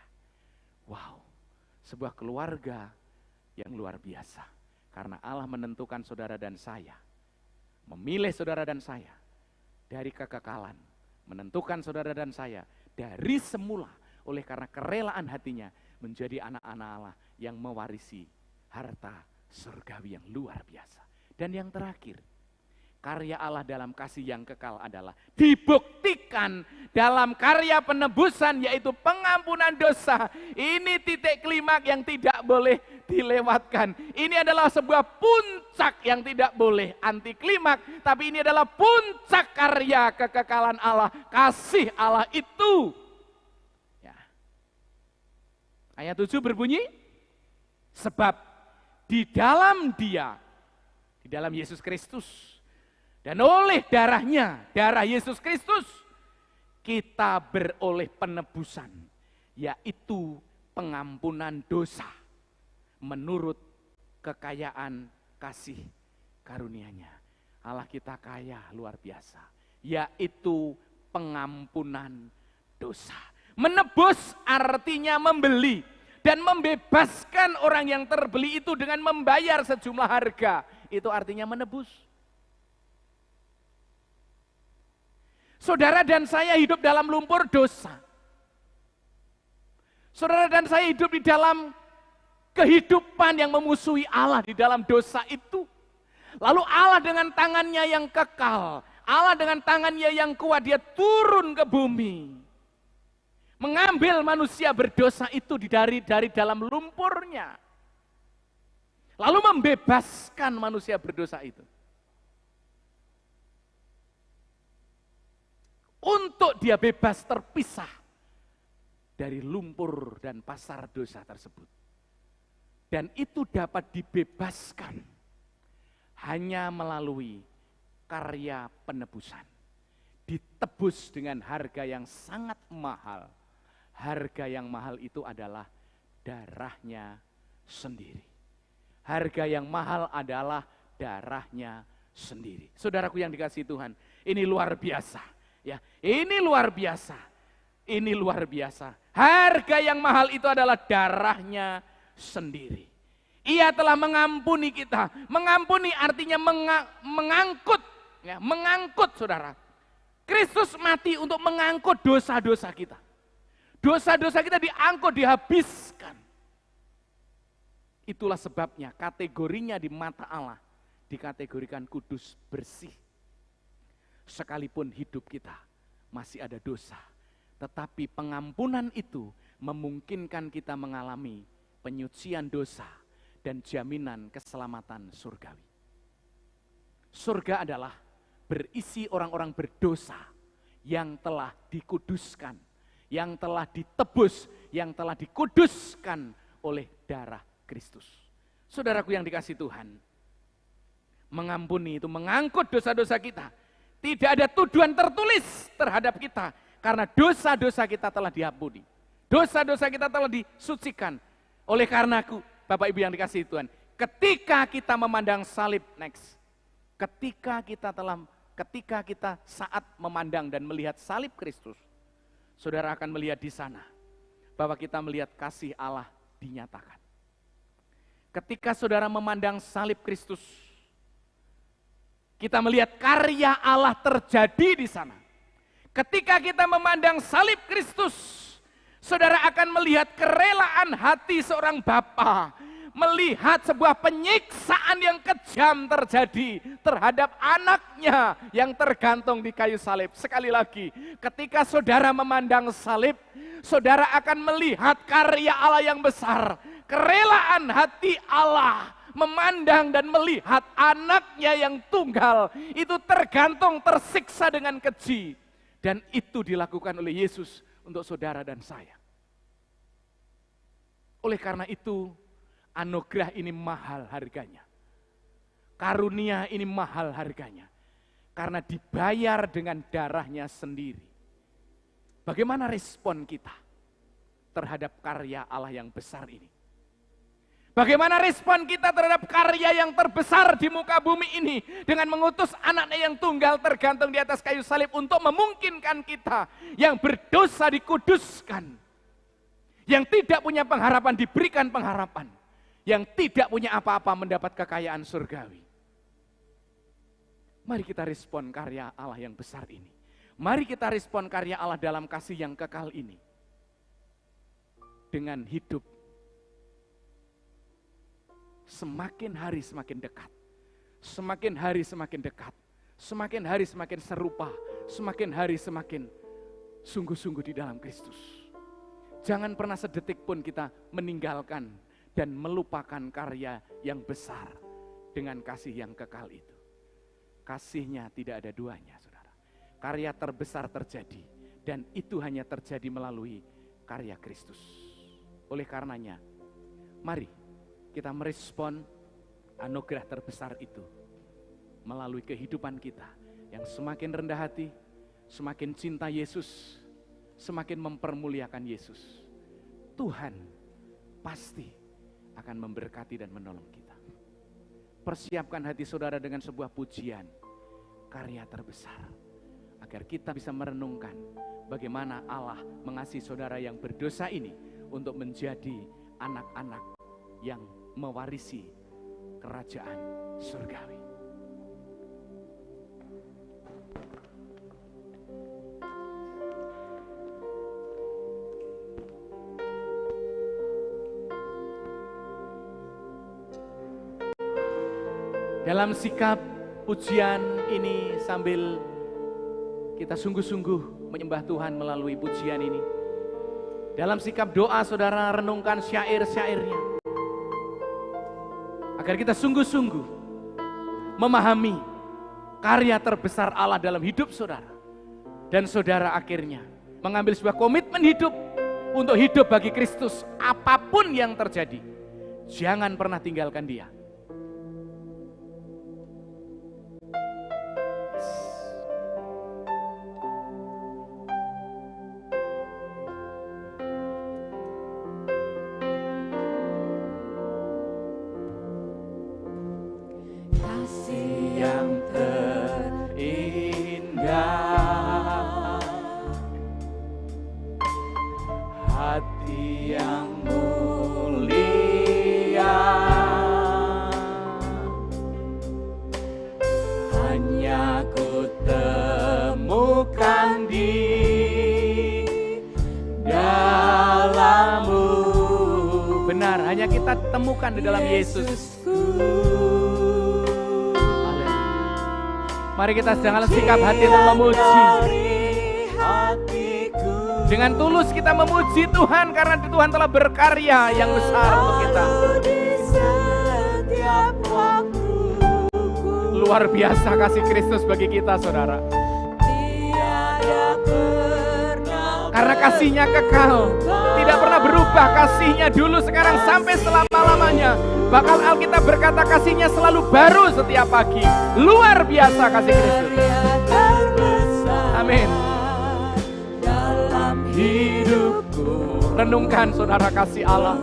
Wow. Sebuah keluarga yang luar biasa. Karena Allah menentukan saudara dan saya. Memilih saudara dan saya dari kekekalan. Menentukan saudara dan saya dari semula. Oleh karena kerelaan hatinya menjadi anak-anak Allah yang mewarisi harta surgawi yang luar biasa. Dan yang terakhir, karya Allah dalam kasih yang kekal adalah dibuktikan dalam karya penebusan yaitu pengampunan dosa. Ini titik klimak yang tidak boleh dilewatkan. Ini adalah sebuah puncak yang tidak boleh anti klimak, tapi ini adalah puncak karya kekekalan Allah, kasih Allah itu. Ya. Ayat 7 berbunyi, sebab di dalam Dia, di dalam Yesus Kristus, dan oleh darahnya, darah Yesus Kristus, kita beroleh penebusan, yaitu pengampunan dosa, menurut kekayaan kasih karunia-Nya. Allah kita kaya luar biasa, yaitu pengampunan dosa. Menebus artinya membeli, dan membebaskan orang yang terbeli itu dengan membayar sejumlah harga. Itu artinya menebus. Saudara dan saya hidup dalam lumpur dosa. Saudara dan saya hidup di dalam kehidupan yang memusuhi Allah di dalam dosa itu. Lalu Allah dengan tangannya yang kekal, Allah dengan tangannya yang kuat, Dia turun ke bumi. Mengambil manusia berdosa itu dari dalam lumpurnya. Lalu membebaskan manusia berdosa itu. Untuk dia bebas terpisah dari lumpur dan pasar dosa tersebut. Dan itu dapat dibebaskan hanya melalui karya penebusan. Ditebus dengan harga yang sangat mahal. Harga yang mahal itu adalah darahnya sendiri. Harga yang mahal adalah darahnya sendiri. Saudaraku yang dikasihi Tuhan, ini luar biasa. Ya, ini luar biasa. Ini luar biasa. Harga yang mahal itu adalah darahnya sendiri. Ia telah mengampuni kita. Mengampuni artinya mengangkut, ya, mengangkut saudara. Kristus mati untuk mengangkut dosa-dosa kita. Dosa-dosa kita diangkut, dihabiskan. Itulah sebabnya kategorinya di mata Allah dikategorikan kudus, bersih. Sekalipun hidup kita masih ada dosa, tetapi pengampunan itu memungkinkan kita mengalami penyucian dosa dan jaminan keselamatan surgawi. Surga adalah berisi orang-orang berdosa yang telah dikuduskan, yang telah ditebus, yang telah dikuduskan oleh darah Kristus. Saudaraku yang dikasihi Tuhan, mengampuni itu mengangkut dosa-dosa kita. Tidak ada tuduhan tertulis terhadap kita karena dosa-dosa kita telah diampuni. Dosa-dosa kita telah disucikan. Oleh karena aku, Bapak Ibu yang dikasihi Tuhan, ketika kita memandang salib, ketika kita saat memandang dan melihat salib Kristus, saudara akan melihat di sana bahwa kita melihat kasih Allah dinyatakan. Ketika saudara memandang salib Kristus, kita melihat karya Allah terjadi di sana. Ketika kita memandang salib Kristus, saudara akan melihat kerelaan hati seorang bapa melihat sebuah penyiksaan yang kejam terjadi terhadap anaknya yang tergantung di kayu salib. Sekali lagi, ketika saudara memandang salib, saudara akan melihat karya Allah yang besar. Kerelaan hati Allah memandang dan melihat anaknya yang tunggal itu tergantung, tersiksa dengan keji. Dan itu dilakukan oleh Yesus untuk saudara dan saya. Oleh karena itu, anugerah ini mahal harganya. Karunia ini mahal harganya. Karena dibayar dengan darahnya sendiri. Bagaimana respon kita terhadap karya Allah yang besar ini? Bagaimana respon kita terhadap karya yang terbesar di muka bumi ini dengan mengutus anaknya yang tunggal tergantung di atas kayu salib untuk memungkinkan kita yang berdosa dikuduskan, yang tidak punya pengharapan diberikan pengharapan, yang tidak punya apa-apa mendapat kekayaan surgawi. Mari kita respon karya Allah yang besar ini. Mari kita respon karya Allah dalam kasih yang kekal ini dengan hidup semakin hari semakin dekat, semakin hari semakin dekat, semakin hari semakin serupa, semakin hari semakin sungguh-sungguh di dalam Kristus. Jangan pernah sedetik pun kita meninggalkan dan melupakan karya yang besar dengan kasih yang kekal itu. Kasihnya tidak ada duanya, saudara. Karya terbesar terjadi dan itu hanya terjadi melalui karya Kristus. Oleh karenanya, mari kita merespon anugerah terbesar itu melalui kehidupan kita yang semakin rendah hati, semakin cinta Yesus, semakin mempermuliakan Yesus. Tuhan pasti akan memberkati dan menolong kita. Persiapkan hati saudara dengan sebuah pujian, karya terbesar, agar kita bisa merenungkan bagaimana Allah mengasihi saudara yang berdosa ini untuk menjadi anak-anak yang mewarisi kerajaan surgawi. Dalam sikap pujian ini sambil kita sungguh-sungguh menyembah Tuhan melalui pujian ini. Dalam sikap doa saudara renungkan syair-syairnya. Agar kita sungguh-sungguh memahami karya terbesar Allah dalam hidup saudara. Dan saudara akhirnya mengambil sebuah komitmen hidup untuk hidup bagi Kristus. Apapun yang terjadi, jangan pernah tinggalkan Dia. Hanya kita temukan di dalam Yesus. Mari kita sedang sikap hati untuk memuji. Dengan tulus kita memuji Tuhan karena Tuhan telah berkarya yang besar untuk kita. Luar biasa kasih Kristus bagi kita, saudara. Karena kasihnya kekal, tidak pernah berubah kasihnya dulu, sekarang, sampai selama-lamanya. Bahkan Alkitab berkata kasihnya selalu baru setiap pagi. Luar biasa kasih Kristus. Amin. Dalam hidupku, renungkan saudara kasih Allah.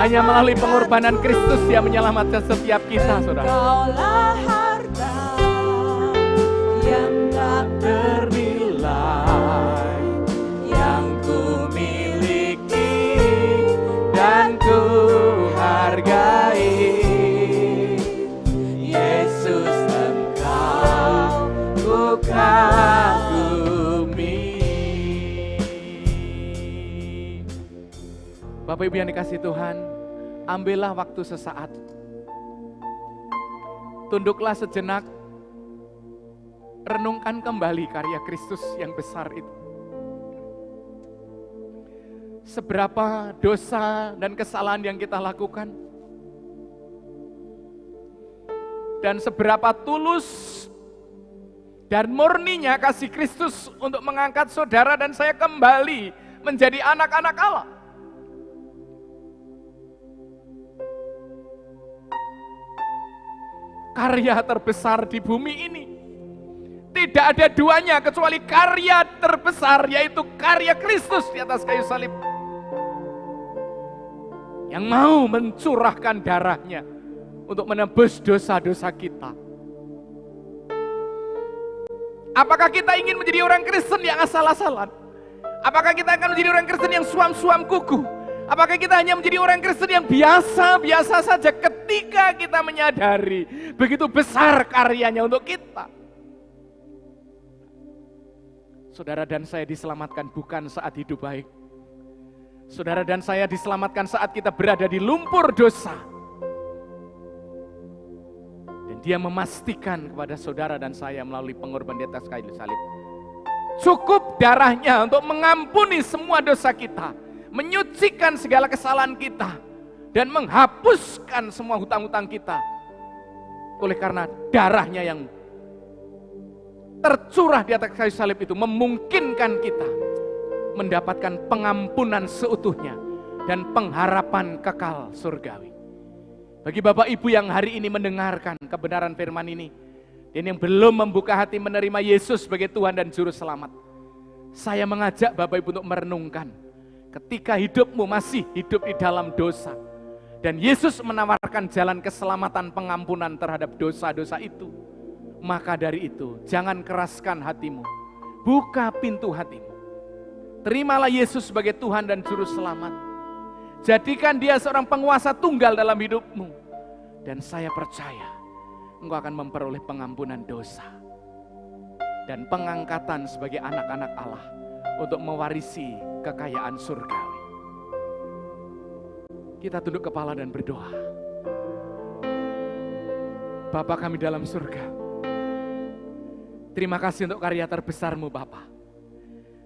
Hanya melalui pengorbanan Kristus Dia menyelamatkan setiap kita, saudara. Ternilai yang ku miliki dan ku hargai, Yesus Engkau ku kagumi. Bapak Ibu yang dikasihi Tuhan, ambillah waktu sesaat. Tunduklah sejenak, renungkan kembali karya Kristus yang besar itu. Seberapa dosa dan kesalahan yang kita lakukan, dan seberapa tulus dan murninya kasih Kristus untuk mengangkat saudara dan saya kembali menjadi anak-anak Allah. Karya terbesar di bumi ini tidak ada duanya kecuali karya terbesar, yaitu karya Kristus di atas kayu salib, yang mau mencurahkan darahnya untuk menebus dosa-dosa kita. Apakah kita ingin menjadi orang Kristen yang asal-asalan? Apakah kita akan menjadi orang Kristen yang suam-suam kuku? Apakah kita hanya menjadi orang Kristen yang biasa-biasa saja ketika kita menyadari begitu besar karyanya untuk kita? Saudara dan saya diselamatkan bukan saat hidup baik. Saudara dan saya diselamatkan saat kita berada di lumpur dosa. Dan Dia memastikan kepada saudara dan saya melalui pengorbanan di atas kayu salib, cukup darahnya untuk mengampuni semua dosa kita, menyucikan segala kesalahan kita, dan menghapuskan semua hutang-hutang kita. Oleh karena darahnya yang tercurah di atas kayu salib itu memungkinkan kita mendapatkan pengampunan seutuhnya dan pengharapan kekal surgawi. Bagi Bapak Ibu yang hari ini mendengarkan kebenaran firman ini, dan yang belum membuka hati menerima Yesus sebagai Tuhan dan Juru Selamat, saya mengajak Bapak Ibu untuk merenungkan, ketika hidupmu masih hidup di dalam dosa, dan Yesus menawarkan jalan keselamatan pengampunan terhadap dosa-dosa itu, maka dari itu jangan keraskan hatimu, buka pintu hatimu, terimalah Yesus sebagai Tuhan dan Juru Selamat, jadikan Dia seorang penguasa tunggal dalam hidupmu, dan saya percaya engkau akan memperoleh pengampunan dosa dan pengangkatan sebagai anak-anak Allah untuk mewarisi kekayaan surgawi. Kita tunduk kepala dan berdoa. Bapa kami dalam surga, terima kasih untuk karya terbesar-Mu Bapa.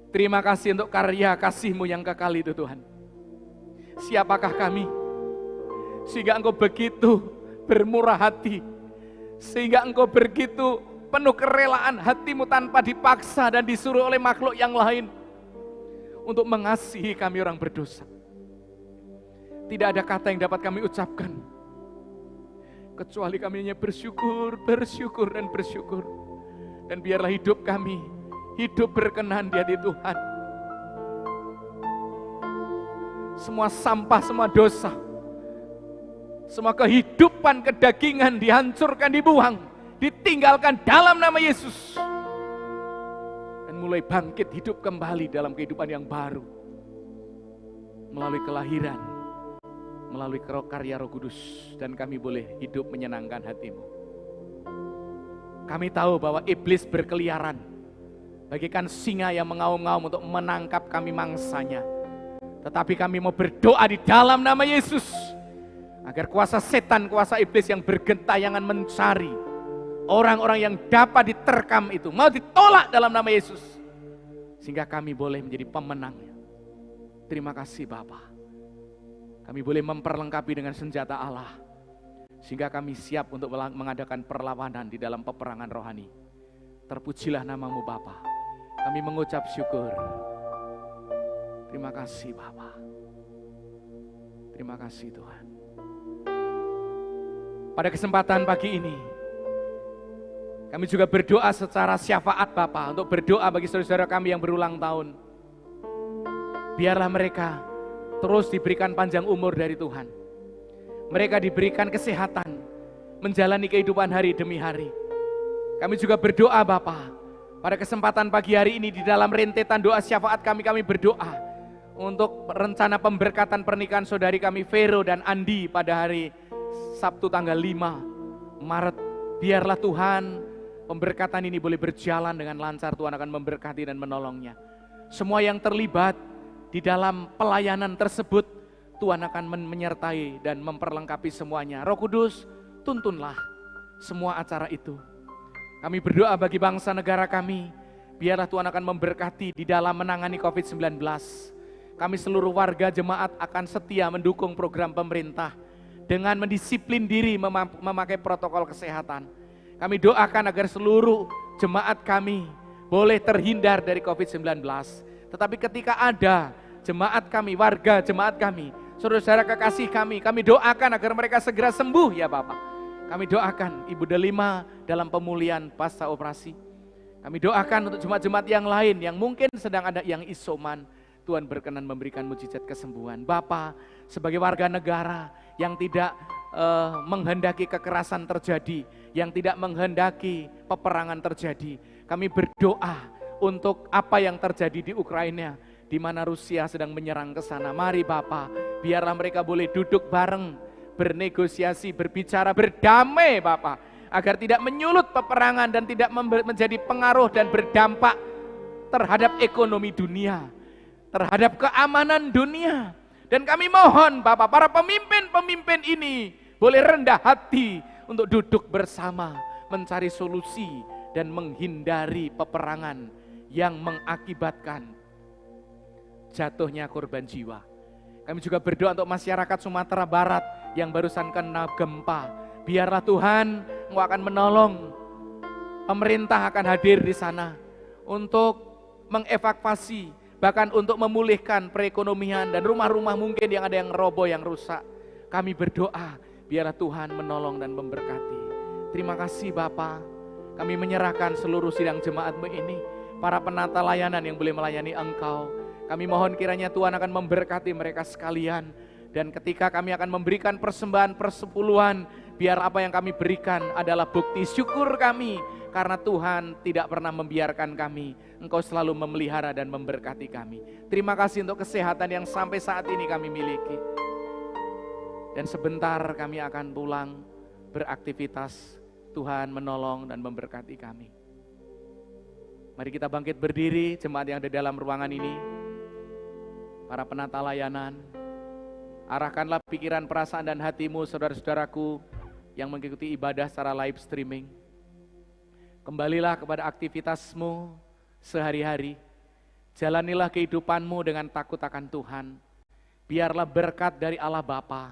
Terima kasih untuk karya kasih-Mu yang kekal itu Tuhan. Siapakah kami sehingga Engkau begitu bermurah hati, sehingga Engkau begitu penuh kerelaan hati-Mu tanpa dipaksa dan disuruh oleh makhluk yang lain untuk mengasihi kami orang berdosa. Tidak ada kata yang dapat kami ucapkan kecuali kami hanya bersyukur, bersyukur dan bersyukur. Dan biarlah hidup kami hidup berkenan di hadirat Tuhan. Semua sampah, semua dosa, semua kehidupan kedagingan dihancurkan, dibuang, ditinggalkan dalam nama Yesus. Dan mulai bangkit hidup kembali dalam kehidupan yang baru. Melalui kelahiran, melalui karya Roh Kudus, dan kami boleh hidup menyenangkan hati-Mu. Kami tahu bahwa iblis berkeliaran bagaikan singa yang mengaum-ngaum untuk menangkap kami mangsanya. Tetapi kami mau berdoa di dalam nama Yesus, agar kuasa setan, kuasa iblis yang bergentayangan mencari orang-orang yang dapat diterkam itu mau ditolak dalam nama Yesus, sehingga kami boleh menjadi pemenangnya. Terima kasih Bapa. Kami boleh memperlengkapi dengan senjata Allah, sehingga kami siap untuk mengadakan perlawanan di dalam peperangan rohani. Terpujilah nama-Mu Bapa. Kami mengucap syukur. Terima kasih Bapa. Terima kasih Tuhan. Pada kesempatan pagi ini, kami juga berdoa secara syafaat Bapa, untuk berdoa bagi saudara-saudara kami yang berulang tahun. Biarlah mereka terus diberikan panjang umur dari Tuhan. Mereka diberikan kesehatan, menjalani kehidupan hari demi hari. Kami juga berdoa Bapa, pada kesempatan pagi hari ini di dalam rentetan doa syafaat kami berdoa untuk rencana pemberkatan pernikahan saudari kami Vero dan Andi pada hari Sabtu tanggal 5 Maret. Biarlah Tuhan pemberkatan ini boleh berjalan dengan lancar. Tuhan akan memberkati dan menolongnya. Semua yang terlibat di dalam pelayanan tersebut, Tuhan akan menyertai dan memperlengkapi semuanya. Roh Kudus, tuntunlah semua acara itu. Kami berdoa bagi bangsa negara kami, biarlah Tuhan akan memberkati di dalam menangani COVID-19. Kami seluruh warga jemaat akan setia mendukung program pemerintah dengan mendisiplin diri memakai protokol kesehatan. Kami doakan agar seluruh jemaat kami boleh terhindar dari COVID-19. Tetapi ketika ada jemaat kami, warga jemaat kami, saudara-saudara kekasih kami doakan agar mereka segera sembuh ya Bapak. Kami doakan Ibu Delima dalam pemulihan pasca operasi. Kami doakan untuk jemaat-jemaat yang lain yang mungkin sedang ada yang isoman. Tuhan berkenan memberikan mujizat kesembuhan. Bapa, sebagai warga negara yang tidak menghendaki kekerasan terjadi, yang tidak menghendaki peperangan terjadi, kami berdoa untuk apa yang terjadi di Ukraina, di mana Rusia sedang menyerang ke sana. Mari Bapa, biarlah mereka boleh duduk bareng, bernegosiasi, berbicara, berdamai Bapa, agar tidak menyulut peperangan dan tidak menjadi pengaruh dan berdampak terhadap ekonomi dunia, terhadap keamanan dunia. Dan kami mohon Bapak, para pemimpin-pemimpin ini boleh rendah hati untuk duduk bersama, mencari solusi dan menghindari peperangan yang mengakibatkan jatuhnya korban jiwa. Kami juga berdoa untuk masyarakat Sumatera Barat yang barusan kena gempa. Biarlah Tuhan Engkau akan menolong, pemerintah akan hadir di sana untuk mengevakuasi, bahkan untuk memulihkan perekonomian dan rumah-rumah mungkin yang ada yang roboh, yang rusak. Kami berdoa, biarlah Tuhan menolong dan memberkati. Terima kasih Bapa, kami menyerahkan seluruh sidang jemaat-Mu ini, para penata layanan yang boleh melayani Engkau. Kami mohon kiranya Tuhan akan memberkati mereka sekalian. Dan ketika kami akan memberikan persembahan persepuluhan, biar apa yang kami berikan adalah bukti syukur kami, karena Tuhan tidak pernah membiarkan kami. Engkau selalu memelihara dan memberkati kami. Terima kasih untuk kesehatan yang sampai saat ini kami miliki. Dan sebentar kami akan pulang beraktivitas. Tuhan menolong dan memberkati kami. Mari kita bangkit berdiri, jemaat yang ada dalam ruangan ini, para penata layanan. Arahkanlah pikiran, perasaan, dan hatimu, saudara-saudaraku yang mengikuti ibadah secara live streaming. Kembalilah kepada aktivitasmu sehari-hari. Jalanilah kehidupanmu dengan takut akan Tuhan. Biarlah berkat dari Allah Bapa,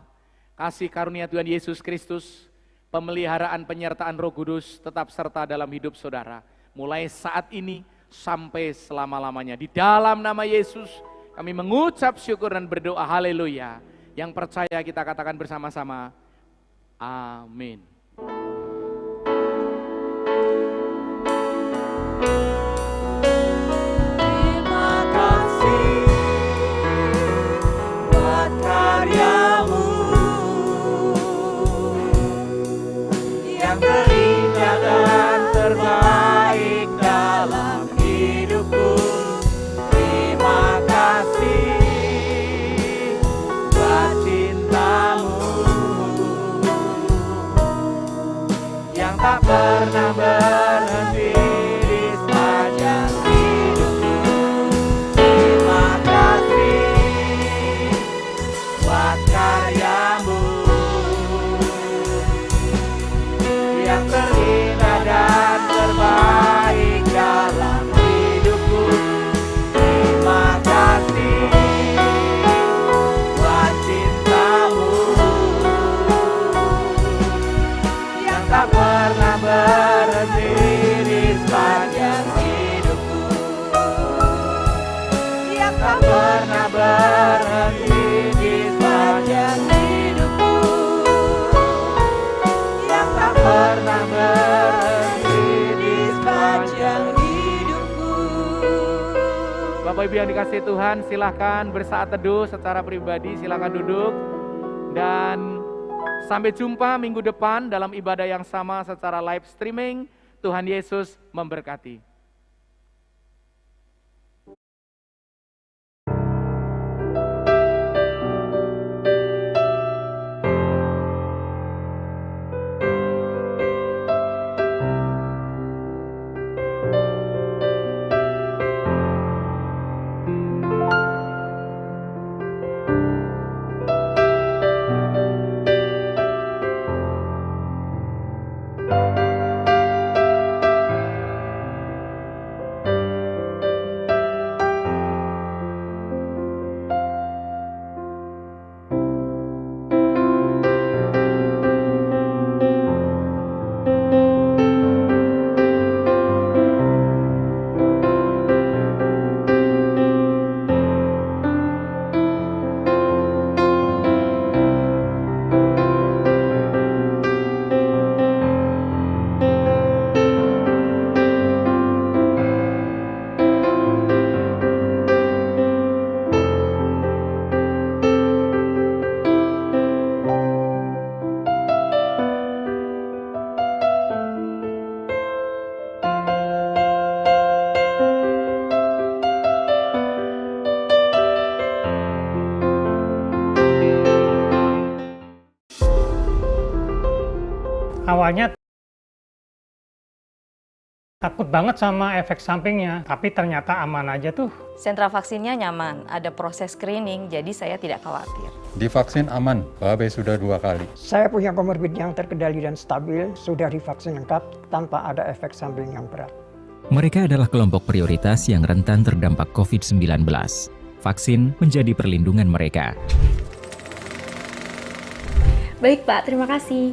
kasih karunia Tuhan Yesus Kristus, pemeliharaan penyertaan Roh Kudus tetap serta dalam hidup saudara. Mulai saat ini sampai selama-lamanya. Di dalam nama Yesus kami mengucap syukur dan berdoa, haleluya. Yang percaya kita katakan bersama-sama, amin. Terima kasih buat karyamu yang terindah dan terbaik dalam hidupku. Terima kasih buat cintamu yang tak pernah berhenti di sepanjang hidupku. Terima kasih buat karyamu yang terindah dan terbaik dalam hidupku. Terima kasih buat cintamu yang tak pernah berhenti di sepanjang hidupku, yang tak pernah berhenti di sepanjang hidupku, yang tak pernah berhenti di sepanjang hidupku. Bapak Ibu yang dikasihi Tuhan, silakan bersaat teduh secara pribadi, silakan duduk. Dan sampai jumpa minggu depan dalam ibadah yang sama secara live streaming. Tuhan Yesus memberkati. Awalnya takut banget sama efek sampingnya, tapi ternyata aman aja tuh. Sentra vaksinnya nyaman, ada proses screening, jadi saya tidak khawatir. Divaksin aman, Babe sudah 2 kali. Saya punya komorbid yang terkendali dan stabil, sudah divaksin lengkap tanpa ada efek samping yang berat. Mereka adalah kelompok prioritas yang rentan terdampak COVID-19. Vaksin menjadi perlindungan mereka. Baik Pak, terima kasih.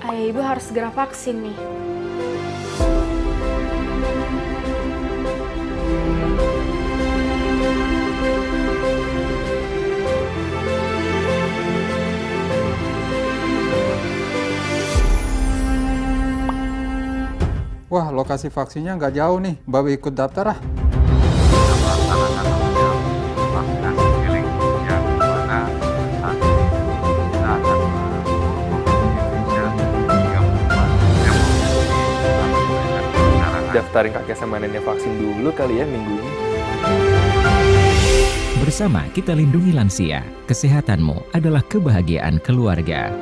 Ayah Ibu harus segera vaksin nih. Wah, lokasi vaksinnya nggak jauh nih. Babe ikut daftar ah. Daftarin kakek sama nenek vaksin dulu kali ya minggu ini. Bersama kita lindungi lansia. Kesehatanmu adalah kebahagiaan keluarga.